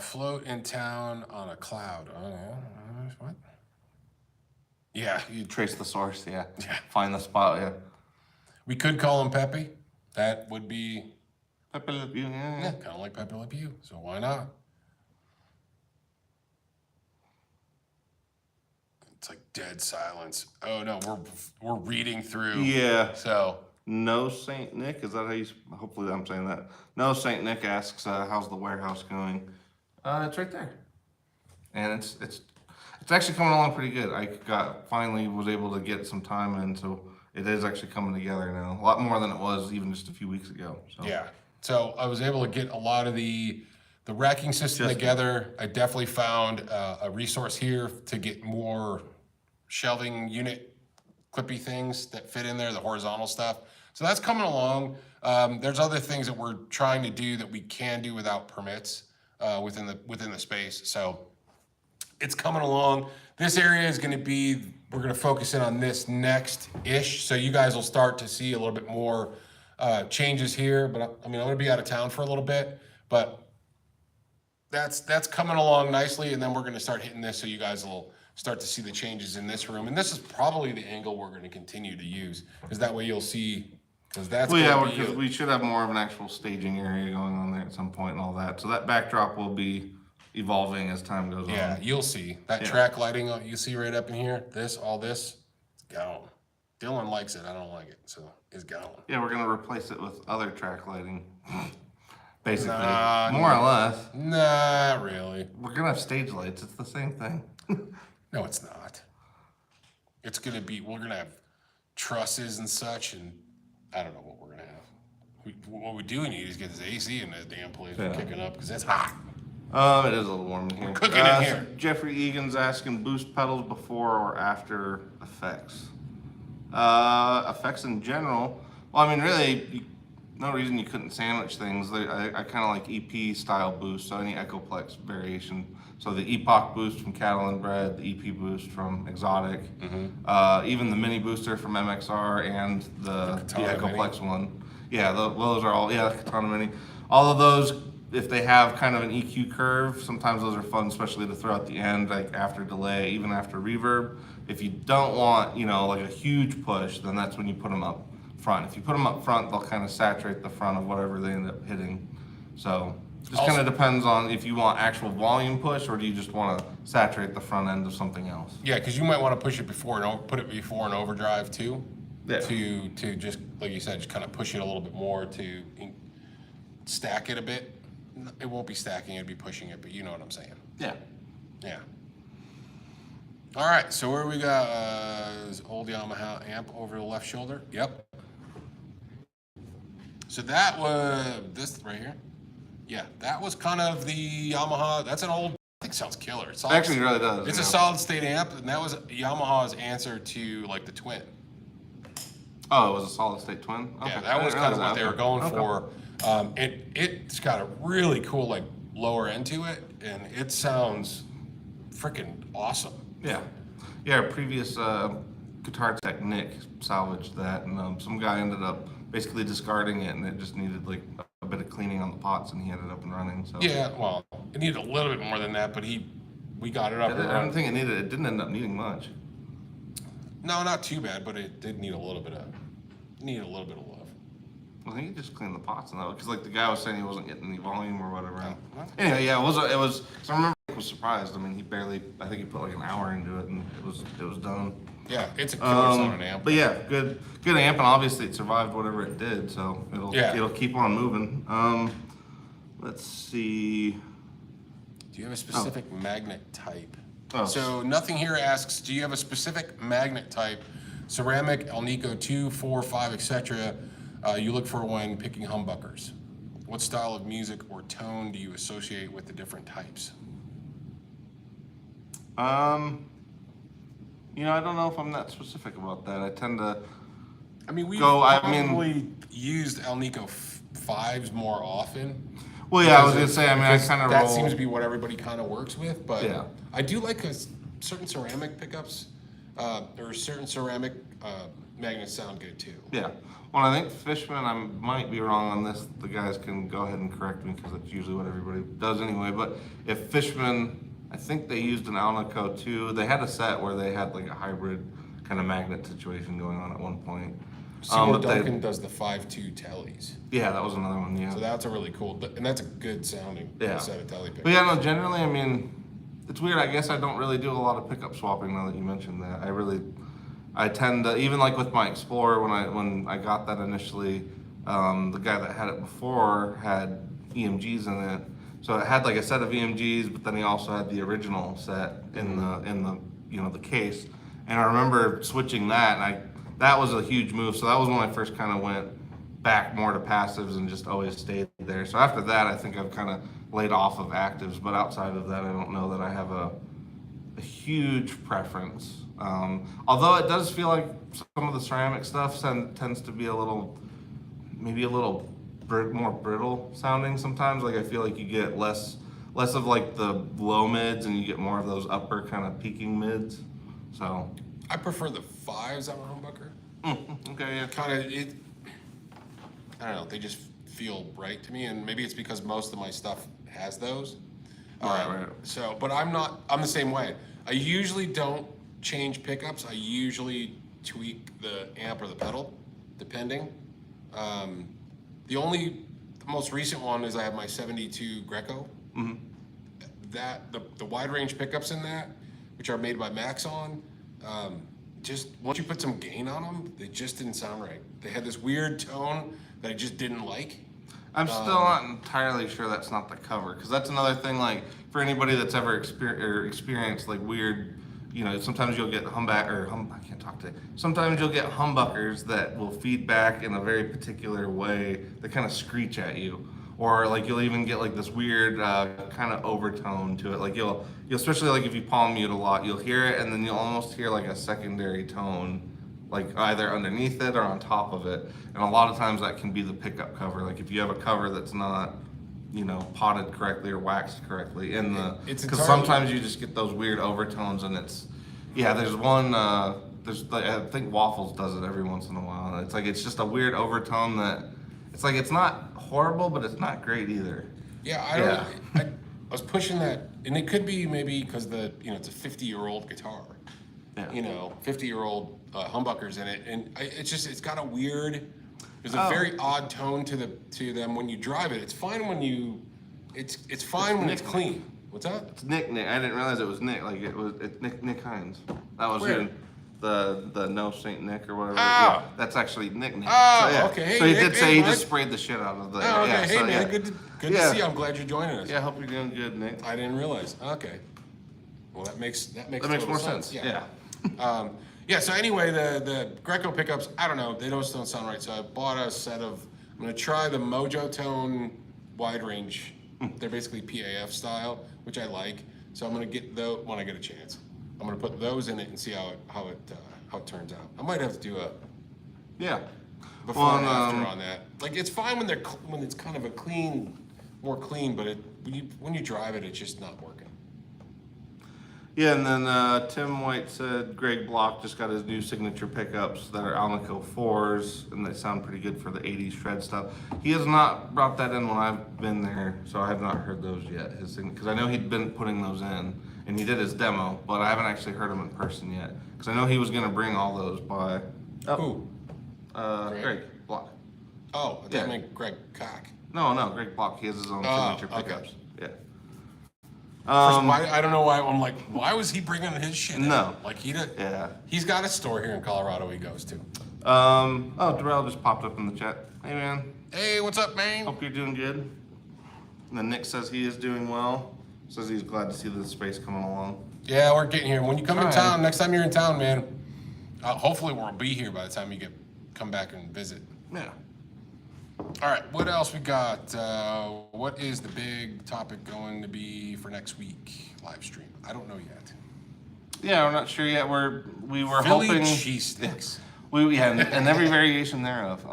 Float in town on a cloud. What? Yeah, you trace the source. Yeah. Yeah. Find the spot. Yeah. We could call him Pepe. That would be Pepe Le Pew, yeah. kind of like Pepe Le Pew. So why not? It's like dead silence. Oh no, we're reading through. Yeah. So No Saint Nick, is that how you? Hopefully, I'm saying that. No Saint Nick asks, "How's the warehouse going?" It's right there, and it's actually coming along pretty good. I finally was able to get some time in, so it is actually coming together now. A lot more than it was even just a few weeks ago. So. yeah, so I was able to get a lot of the racking system together. I definitely found a resource here to get more shelving unit clippy things that fit in there, the horizontal stuff. So that's coming along. There's other things that we're trying to do that we can do without permits within the space. So it's coming along. This area is going to be, we're going to focus in on this next-ish. So you guys will start to see a little bit more changes here. But I mean, I'm going to be out of town for a little bit, but that's coming along nicely. And then we're going to start hitting this so you guys will start to see the changes in this room. And this is probably the angle we're going to continue to use, because that way you'll see, because that's because we should have more of an actual staging area going on there at some point and all that. So that backdrop will be evolving as time goes on. Yeah, you'll see that track lighting you see right up in here. All this, it's gone. Dylan likes it. I don't like it, so it's gone. Yeah, we're gonna replace it with other track lighting, basically, Nah, more or less. Not really. We're gonna have stage lights. It's the same thing. No, it's not. It's gonna be. We're gonna have trusses and such, and I don't know what we're gonna have. What we do need is get this AC in this damn place. We're kicking up because it's hot. It is a little warm in here. We're cooking in here. So Jeffrey Egan's asking boost pedals before or after effects. Effects in general. Well, I mean, really, no reason you couldn't sandwich things. I kind of like EP style boost, so any Echoplex variation. So the Epoch boost from Cattle and Bread, the EP boost from Exotic, even the mini booster from MXR and the Echoplex one. Yeah, those are all, the Katana Mini. All of those, if they have kind of an EQ curve, sometimes those are fun, especially to throw at the end, like after delay, even after reverb. If you don't want, like a huge push, then that's when you put them up front. If you put them up front, they'll kind of saturate the front of whatever they end up hitting. So just kind of depends on if you want actual volume push or do you just want to saturate the front end of something else. Yeah, because you might want to push it before and put it before an overdrive too. Yeah. To just, like you said, just kind of push it a little bit more to stack it a bit. It won't be stacking, it'd be pushing it, but you know what I'm saying. Yeah. Yeah. All right, so where we got is old Yamaha amp over the left shoulder. Yep. So that was this right here. Yeah, that was kind of the Yamaha. That's an old, I think it sounds killer. Actually, it really does. It's a solid state amp, and that was Yamaha's answer to like the Twin. Oh, it was a solid state Twin? Okay. Yeah, that was kind of what they were going for. It's got a really cool like lower end to it, and it sounds freaking awesome. Yeah. Yeah, our previous guitar tech, Nick, salvaged that, and some guy ended up basically discarding it, and it just needed like a bit of cleaning on the pots, and he had it up and running. So Yeah, well, it needed a little bit more than that, but we got it up and I don't running. think it didn't end up needing much. No, not too bad, but it did need a little bit of love. I think he just cleaned the pots and that, because like the guy was saying he wasn't getting any volume or whatever. Oh, well. Anyway, yeah, it was. So I remember I was surprised. I mean, I think he put like an hour into it, and it was done. Yeah, it's a killer sounding amp. But yeah, good amp, and obviously it survived whatever it did, so it'll keep on moving. Let's see. Do you have a specific magnet type? Oh. So nothing here asks, do you have a specific magnet type, ceramic, Alnico 2, 4, 5, etc. You look for when picking humbuckers? What style of music or tone do you associate with the different types? I don't know if I'm that specific about that. I tend to. I mean, we've Go- I probably used Alnico 5s more often. Well, yeah, I was gonna say. I mean, I Because kind of that roll. seems to be what everybody kind of works with, but Yeah. I do like certain ceramic pickups or certain ceramic magnets sound good too. Yeah. Well, I think Fishman, I might be wrong on this. The guys can go ahead and correct me because that's usually what everybody does anyway. But if Fishman, I think they used an Alnico too. They had a set where they had like a hybrid kind of magnet situation going on at one point. Seymour but they- Duncan does the 5.2 tellies, Yeah, that was another one. Yeah. so that's a really cool, and that's a good sounding Yeah. set of telly pickups. But yeah, no, generally, I mean, it's weird. I guess I don't really do a lot of pickup swapping now that you mentioned that. I tend to, even like with my Explorer, when I got that initially, the guy that had it before had EMGs in it. So it had like a set of EMGs, but then he also had the original set in the case. And I remember switching that, and that was a huge move. So that was when I first kind of went back more to passives and just always stayed there. So after that, I think I've kind of laid off of actives, but outside of that, I don't know that I have a huge preference. Although it does feel like some of the ceramic stuff tends to be maybe a little more brittle sounding sometimes. Like I feel like you get less of like the low mids, and you get more of those upper kind of peaking mids. So I prefer the 5s on a humbucker. okay, yeah. I don't know, they just feel right to me, and maybe it's because most of my stuff has those. Right. So, but I'm the same way. I usually don't change pickups. I usually tweak the amp or the pedal, depending. The most recent one is I have my 72 Greco. Mm-hmm. The wide range pickups in that, which are made by Maxon, just once you put some gain on them, they just didn't sound right. They had this weird tone that I just didn't like. I'm still not entirely sure that's not the cover, because that's another thing. Like for anybody that's ever experienced like weird, sometimes you'll get I can't talk today. Sometimes you'll get humbuckers that will feed back in a very particular way that kind of screech at you, or like you'll even get like this weird kind of overtone to it. Like you'll especially like if you palm mute a lot, you'll hear it, and then you'll almost hear like a secondary tone, like either underneath it or on top of it. And a lot of times that can be the pickup cover. Like if you have a cover that's not, potted correctly or waxed correctly because sometimes you just get those weird overtones, and there's one, I think Waffles does it every once in a while. And it's just a weird overtone that it's not horrible, but it's not great either. Yeah, I was pushing that, and it could be maybe because it's a 50-year-old guitar. Yeah. 50-year-old humbuckers in it, and it's got a weird. There's a very odd tone to them when you drive it. It's fine when it's fine when it's clean. What's that? It's Nick. I didn't realize it was Nick. Like it's Nick Hines. That was Where? in the No Saint Nick or whatever. Oh. Yeah, that's actually Nick. Oh, okay. Hey, so he Nick, did say hey, he bud. just sprayed the shit out of the. Oh, okay. Yeah, Hey, so, man, yeah. good to Yeah. see you. I'm glad you're joining us. Yeah, I hope you're doing good, Nick. I didn't realize. Okay. Well, that makes That more sense. Yeah. So anyway, the Greco pickups, I don't know, they don't sound right. So I bought a set of. I'm gonna try the Mojo Tone wide range. They're basically PAF style, which I like. So I'm gonna get those when I get a chance. I'm gonna put those in it and see how it turns out. I might have to do a Yeah. before and after on that. Like it's fine when it's kind of more clean, but when you drive it, it's just not working. Yeah, and then Tim White said Greg Block just got his new signature pickups that are Alnico 4s, and they sound pretty good for the 80s shred stuff. He has not brought that in when I've been there, so I have not heard those yet. Because I know he'd been putting those in, and he did his demo, but I haven't actually heard him in person yet. Because I know he was going to bring all those by. Who? Greg Block. Oh, I thought Yeah. you meant Greg Cock. No, Greg Block. He has his own signature okay. pickups. Yeah. I don't know why. I'm like, why was he bringing his shit in? No. Like, he did. Yeah. He's got a store here in Colorado he goes to. Darrell just popped up in the chat. Hey, man. Hey, what's up, man? Hope you're doing good. And then Nick says he is doing well. Says he's glad to see the space coming along. Yeah, we're getting here. When you come in Trying. town, next time you're in town, man, hopefully we'll be here by the time you come back and visit. Yeah. All right, what else we got? What is the big topic going to be for next week live stream? I don't know yet. Yeah, we're not sure yet. We were Philly hoping cheese sticks. and every variation thereof.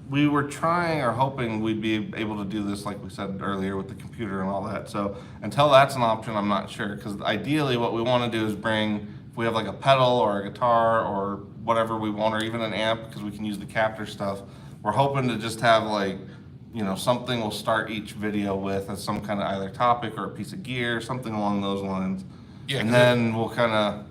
We were trying or hoping we'd be able to do this like we said earlier with the computer and all that. So until that's an option, I'm not sure. Because ideally, what we want to do is bring, if we have like a pedal or a guitar or whatever we want, or even an amp, because we can use the captor stuff. We're hoping to just have like, something we'll start each video with as some kind of either topic or a piece of gear, something along those lines. Yeah, and then we'll kind of,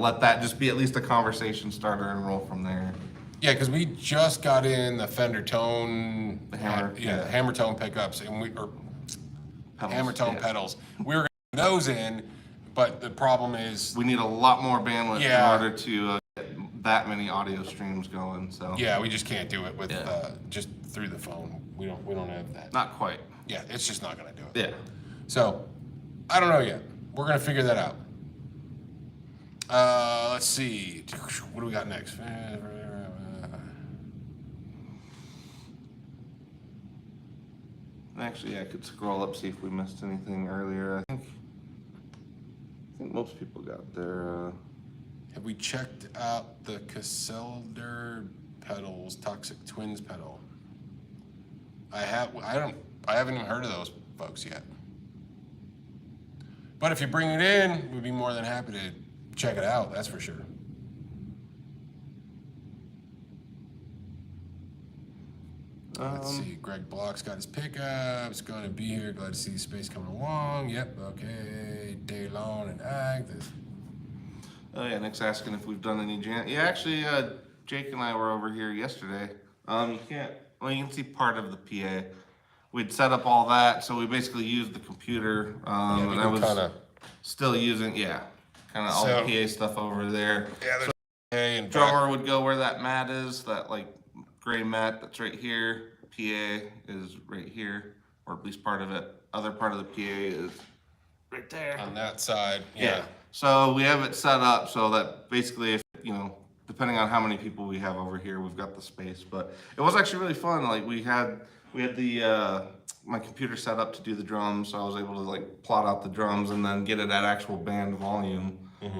let that just be at least a conversation starter and roll from there. Yeah, because we just got in the Fender Tone, The hammer, the Hammer Tone pickups, and Pedals, Hammer Tone yeah. pedals. We were getting those in, but the problem is, We need a lot more bandwidth Yeah. in order to get that many audio streams going. So yeah, we just can't do it with Yeah. just through the phone. We don't have that. not quite. Yeah, it's just not gonna do it. Yeah. So, I don't know yet. We're gonna figure that out. Let's see. What do we got next? Actually, I could scroll up, see if we missed anything earlier. I think most people got their. Have we checked out the Casselder pedals, Toxic Twins pedal? I haven't even heard of those folks yet. But if you bring it in, we'd be more than happy to check it out, that's for sure. Let's see, Greg Block's got his pickups, gonna be here, glad to see the space coming along. Yep, okay, Daylon and Ag. Oh yeah, Nick's asking if we've done any jam. Yeah, actually, Jake and I were over here yesterday. You can see part of the PA. We'd set up all that, so we basically used the computer, and I was still using, kind of all the PA stuff over there. Yeah, there's PA and Drummer would go where that mat is, that like gray mat that's right here. PA is right here, or at least part of it. Other part of the PA is right there. on that side. Yeah. So we have it set up so that basically, if depending on how many people we have over here, we've got the space. But it was actually really fun. Like we had the my computer set up to do the drums, so I was able to like plot out the drums and then get it at actual band volume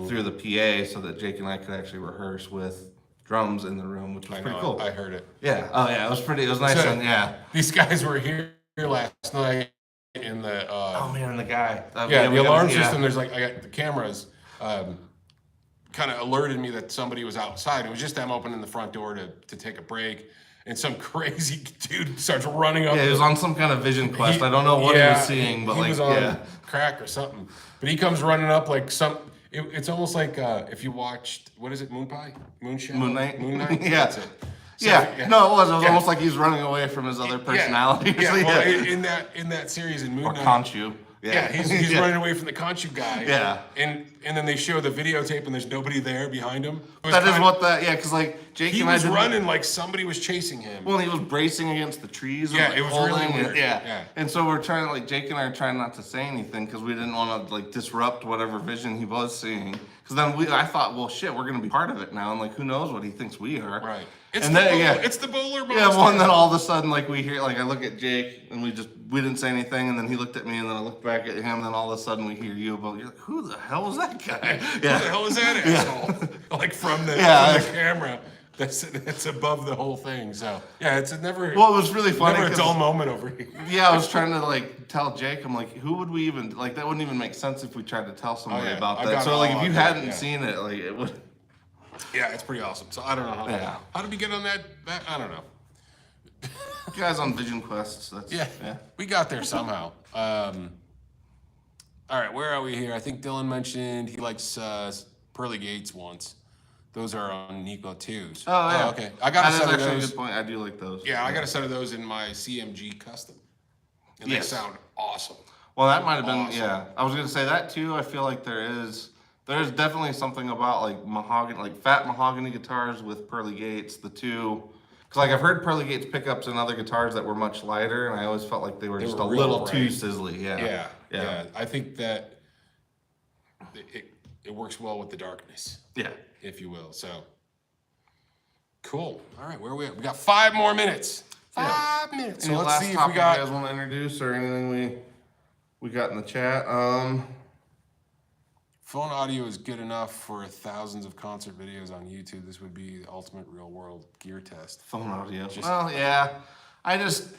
through the PA, so that Jake and I could actually rehearse with drums in the room, which was pretty cool. I heard it. Yeah. Oh yeah, it was nice. So, and yeah. These guys were here last night in the Oh man, the guy. the alarm system. There's like, I got the cameras kind of alerted me that somebody was outside. It was just them opening the front door to take a break, and some crazy dude starts running up. Yeah, he was on some kind of vision quest. I don't know what he was seeing, but he was on crack or something. But he comes running up like some. It's almost like if you watched, what is it, Moon Pie? Moon Knight? Yeah. That's it. So, no, it was almost like he's running away from his other personalities. Yeah, well, in that series in Moon or Knight. Conchu. Yeah, he's running away from the Conchu guy. Yeah. And then they show the videotape and there's nobody there behind him. Because like Jake he and I was did running like somebody was chasing him. Well, he was bracing against the trees. Yeah, and, like, it was holding really weird. it. Yeah. And so we're trying to like Jake and I are trying not to say anything because we didn't want to like disrupt whatever vision he was seeing. Because then I thought, well, shit, we're gonna be part of it now, and like who knows what he thinks we are. Right. It's the bowler monster. Yeah, well, and then all of a sudden, like we hear, like I look at Jake, and we didn't say anything, and then he looked at me, and then I looked back at him, and then all of a sudden we hear you, but you're like, who the hell was that guy? Who the hell is that asshole? Like from the camera. That's above the whole thing. So yeah, it's never. Well, it was really funny. Never a dull moment over here. Yeah, I was trying to like tell Jake, I'm like, who would we even like? That wouldn't even make sense if we tried to tell somebody about that. So like, if you hadn't seen it, like it would. Yeah, it's pretty awesome. So I don't know how did we get on that? I don't know. You guys on Vision Quests. That's, yeah, we got there somehow. All right, where are we here? I think Dylan mentioned he likes Pearly Gates once. Those are on Nico 2s. Oh, yeah. Okay. I got a set of actually those. a good point. I do like those. Yeah, I got a set of those in my CMG custom. And they sound awesome. Well, that might have been, yeah. I was going to say that too. I feel like there's definitely something about like mahogany, like fat mahogany guitars with Pearly Gates, the two. Because like I've heard Pearly Gates pickups in other guitars that were much lighter, and I always felt like they were just a little too sizzly. Yeah. I think that it works well with the darkness. Yeah. If you will. So cool. All right, where are we at? We got 5 more minutes. 5 minutes. So let's see if we got. You guys want to introduce or anything we got in the chat? Phone audio is good enough for thousands of concert videos on YouTube. This would be the ultimate real world gear test. Phone audio. Well, yeah. I don't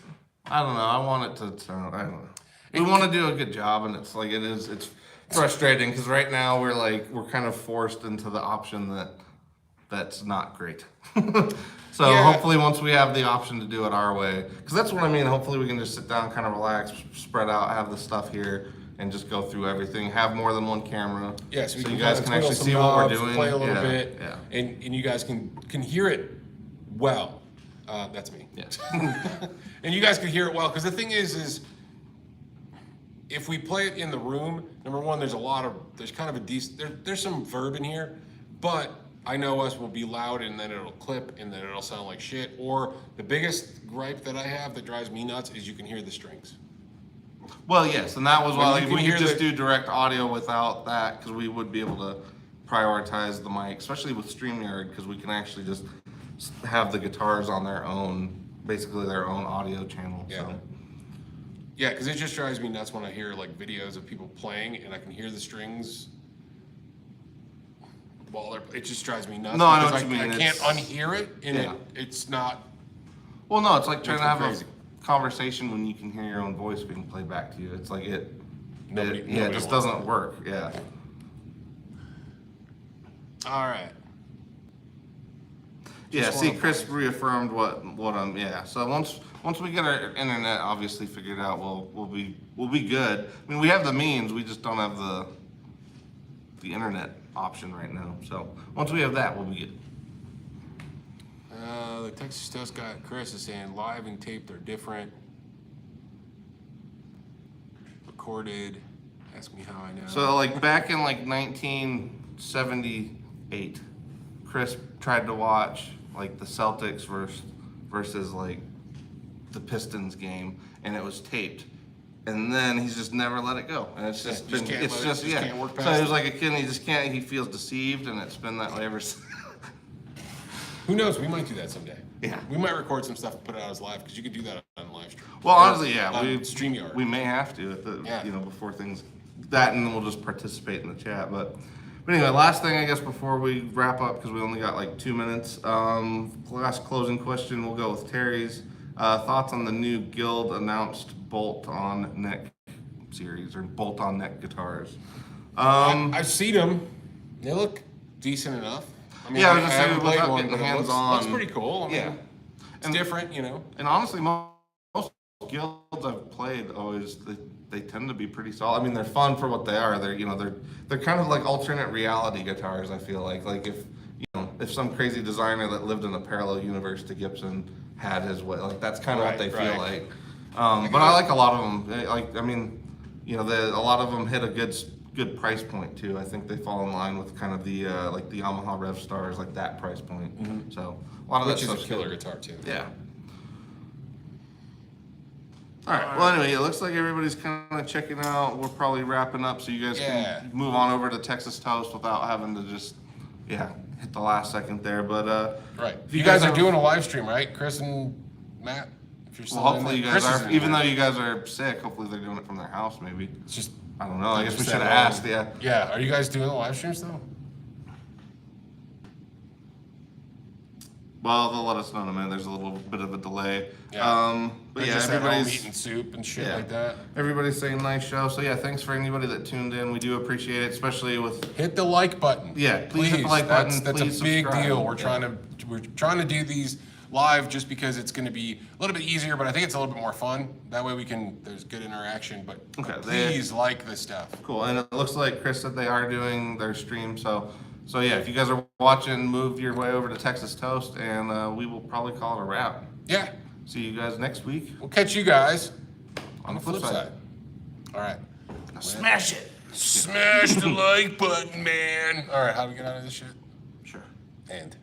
know. I want it to sound. I don't know. We want to do a good job, and it's like it's frustrating because right now we're kind of forced into the option that's not great. So hopefully once we have the option to do it our way, because that's what I mean. Hopefully we can just sit down, kind of relax, spread out, have the stuff here, and just go through everything. Have more than one camera. Yeah, so you guys can actually see what we're doing. Play a little bit. Yeah. And you guys can hear it well. That's me. Yeah. And you guys can hear it well because the thing is if we play it in the room, number one, there's kind of a decent, there's some verb in here, but I know us will be loud and then it'll clip and then it'll sound like shit. Or the biggest gripe that I have that drives me nuts is you can hear the strings. Well, yes, and that was why like, we could just do direct audio without that because we would be able to prioritize the mic, especially with StreamYard, because we can actually just have the guitars on their own, basically their own audio channel. Yeah. So. Yeah, because it just drives me nuts when I hear like videos of people playing and I can hear the strings while it just drives me nuts. No, I know what you mean. I can't unhear it, and it's not. Well, no, it's like trying to have a conversation when you can hear your own voice being played back to you. It's like it just doesn't work. Yeah. All right. Yeah, see, Chris reaffirmed what I'm. Yeah, so once we get our internet obviously figured out, we'll be good. I mean, we have the means, we just don't have the internet option right now. So once we have that, we'll be good. The Texas Toast guy, Chris, is saying live and taped are different. Recorded. Ask me how I know. So like back in like 1978, Chris tried to watch like the Celtics versus like the Pistons game, and it was taped. And then he's just never let it go, and it's just been, it's just yeah. So he was like a kid, and he just can't. He feels deceived, and it's been that way ever since. Who knows? We might do that someday. Yeah. We might record some stuff and put it out as live because you can do that on live stream. Well, honestly, yeah, StreamYard. We may have to at the before things that, and then we'll just participate in the chat. But anyway, last thing I guess before we wrap up because we only got like 2 minutes. Last closing question. We'll go with Terry's thoughts on the new Guild announced bolt-on neck series or bolt-on neck guitars. I've seen them. They look decent enough. I mean, I was just saying haven't played one, getting but hands-on. looks pretty cool. I mean, it's different, you know. And honestly, most Guilds I've played always they tend to be pretty solid. I mean, they're fun for what they are. They're kind of like alternate reality guitars. I feel like if some crazy designer that lived in a parallel universe to Gibson had his way, like that's kind of what they feel like. But I like a lot of them. A lot of them hit a good price point too. I think they fall in line with kind of the like the Yamaha Rev Stars, like that price point. Mm-hmm. So a lot of that stuff's a killer guitar too. Yeah. All right. Well, anyway, it looks like everybody's kind of checking out. We're probably wrapping up, so you guys can move on over to Texas Toast without having to just hit the last second there. But right. If you guys are doing a live stream, right, Chris and Matt? If you're still hopefully you guys are. Even though you guys are sick, hopefully they're doing it from their house. Maybe it's just. I don't know. I guess we should have asked. Yeah. Yeah. Are you guys doing the live streams though? Well, they'll let us know in a minute. There's a little bit of a delay. Yeah. But They're yeah, just at home everybody's eating soup and shit yeah. like that. Everybody's saying nice show. So yeah, thanks for anybody that tuned in. We do appreciate it, especially with Hit the like button. Yeah, please hit the like button. That's Please a big subscribe. deal. We're Yeah. trying to do these live just because it's going to be a little bit easier, but I think it's a little bit more fun. That way there's good interaction. But Okay, please like this stuff. Cool, and it looks like Chris said they are doing their stream. So yeah, if you guys are watching, move your way over to Texas Toast, and we will probably call it a wrap. Yeah. See you guys next week. We'll catch you guys On the flip side. All right. Now smash it. Smash the like button, man. All right, how do we get out of this shit? Sure. And.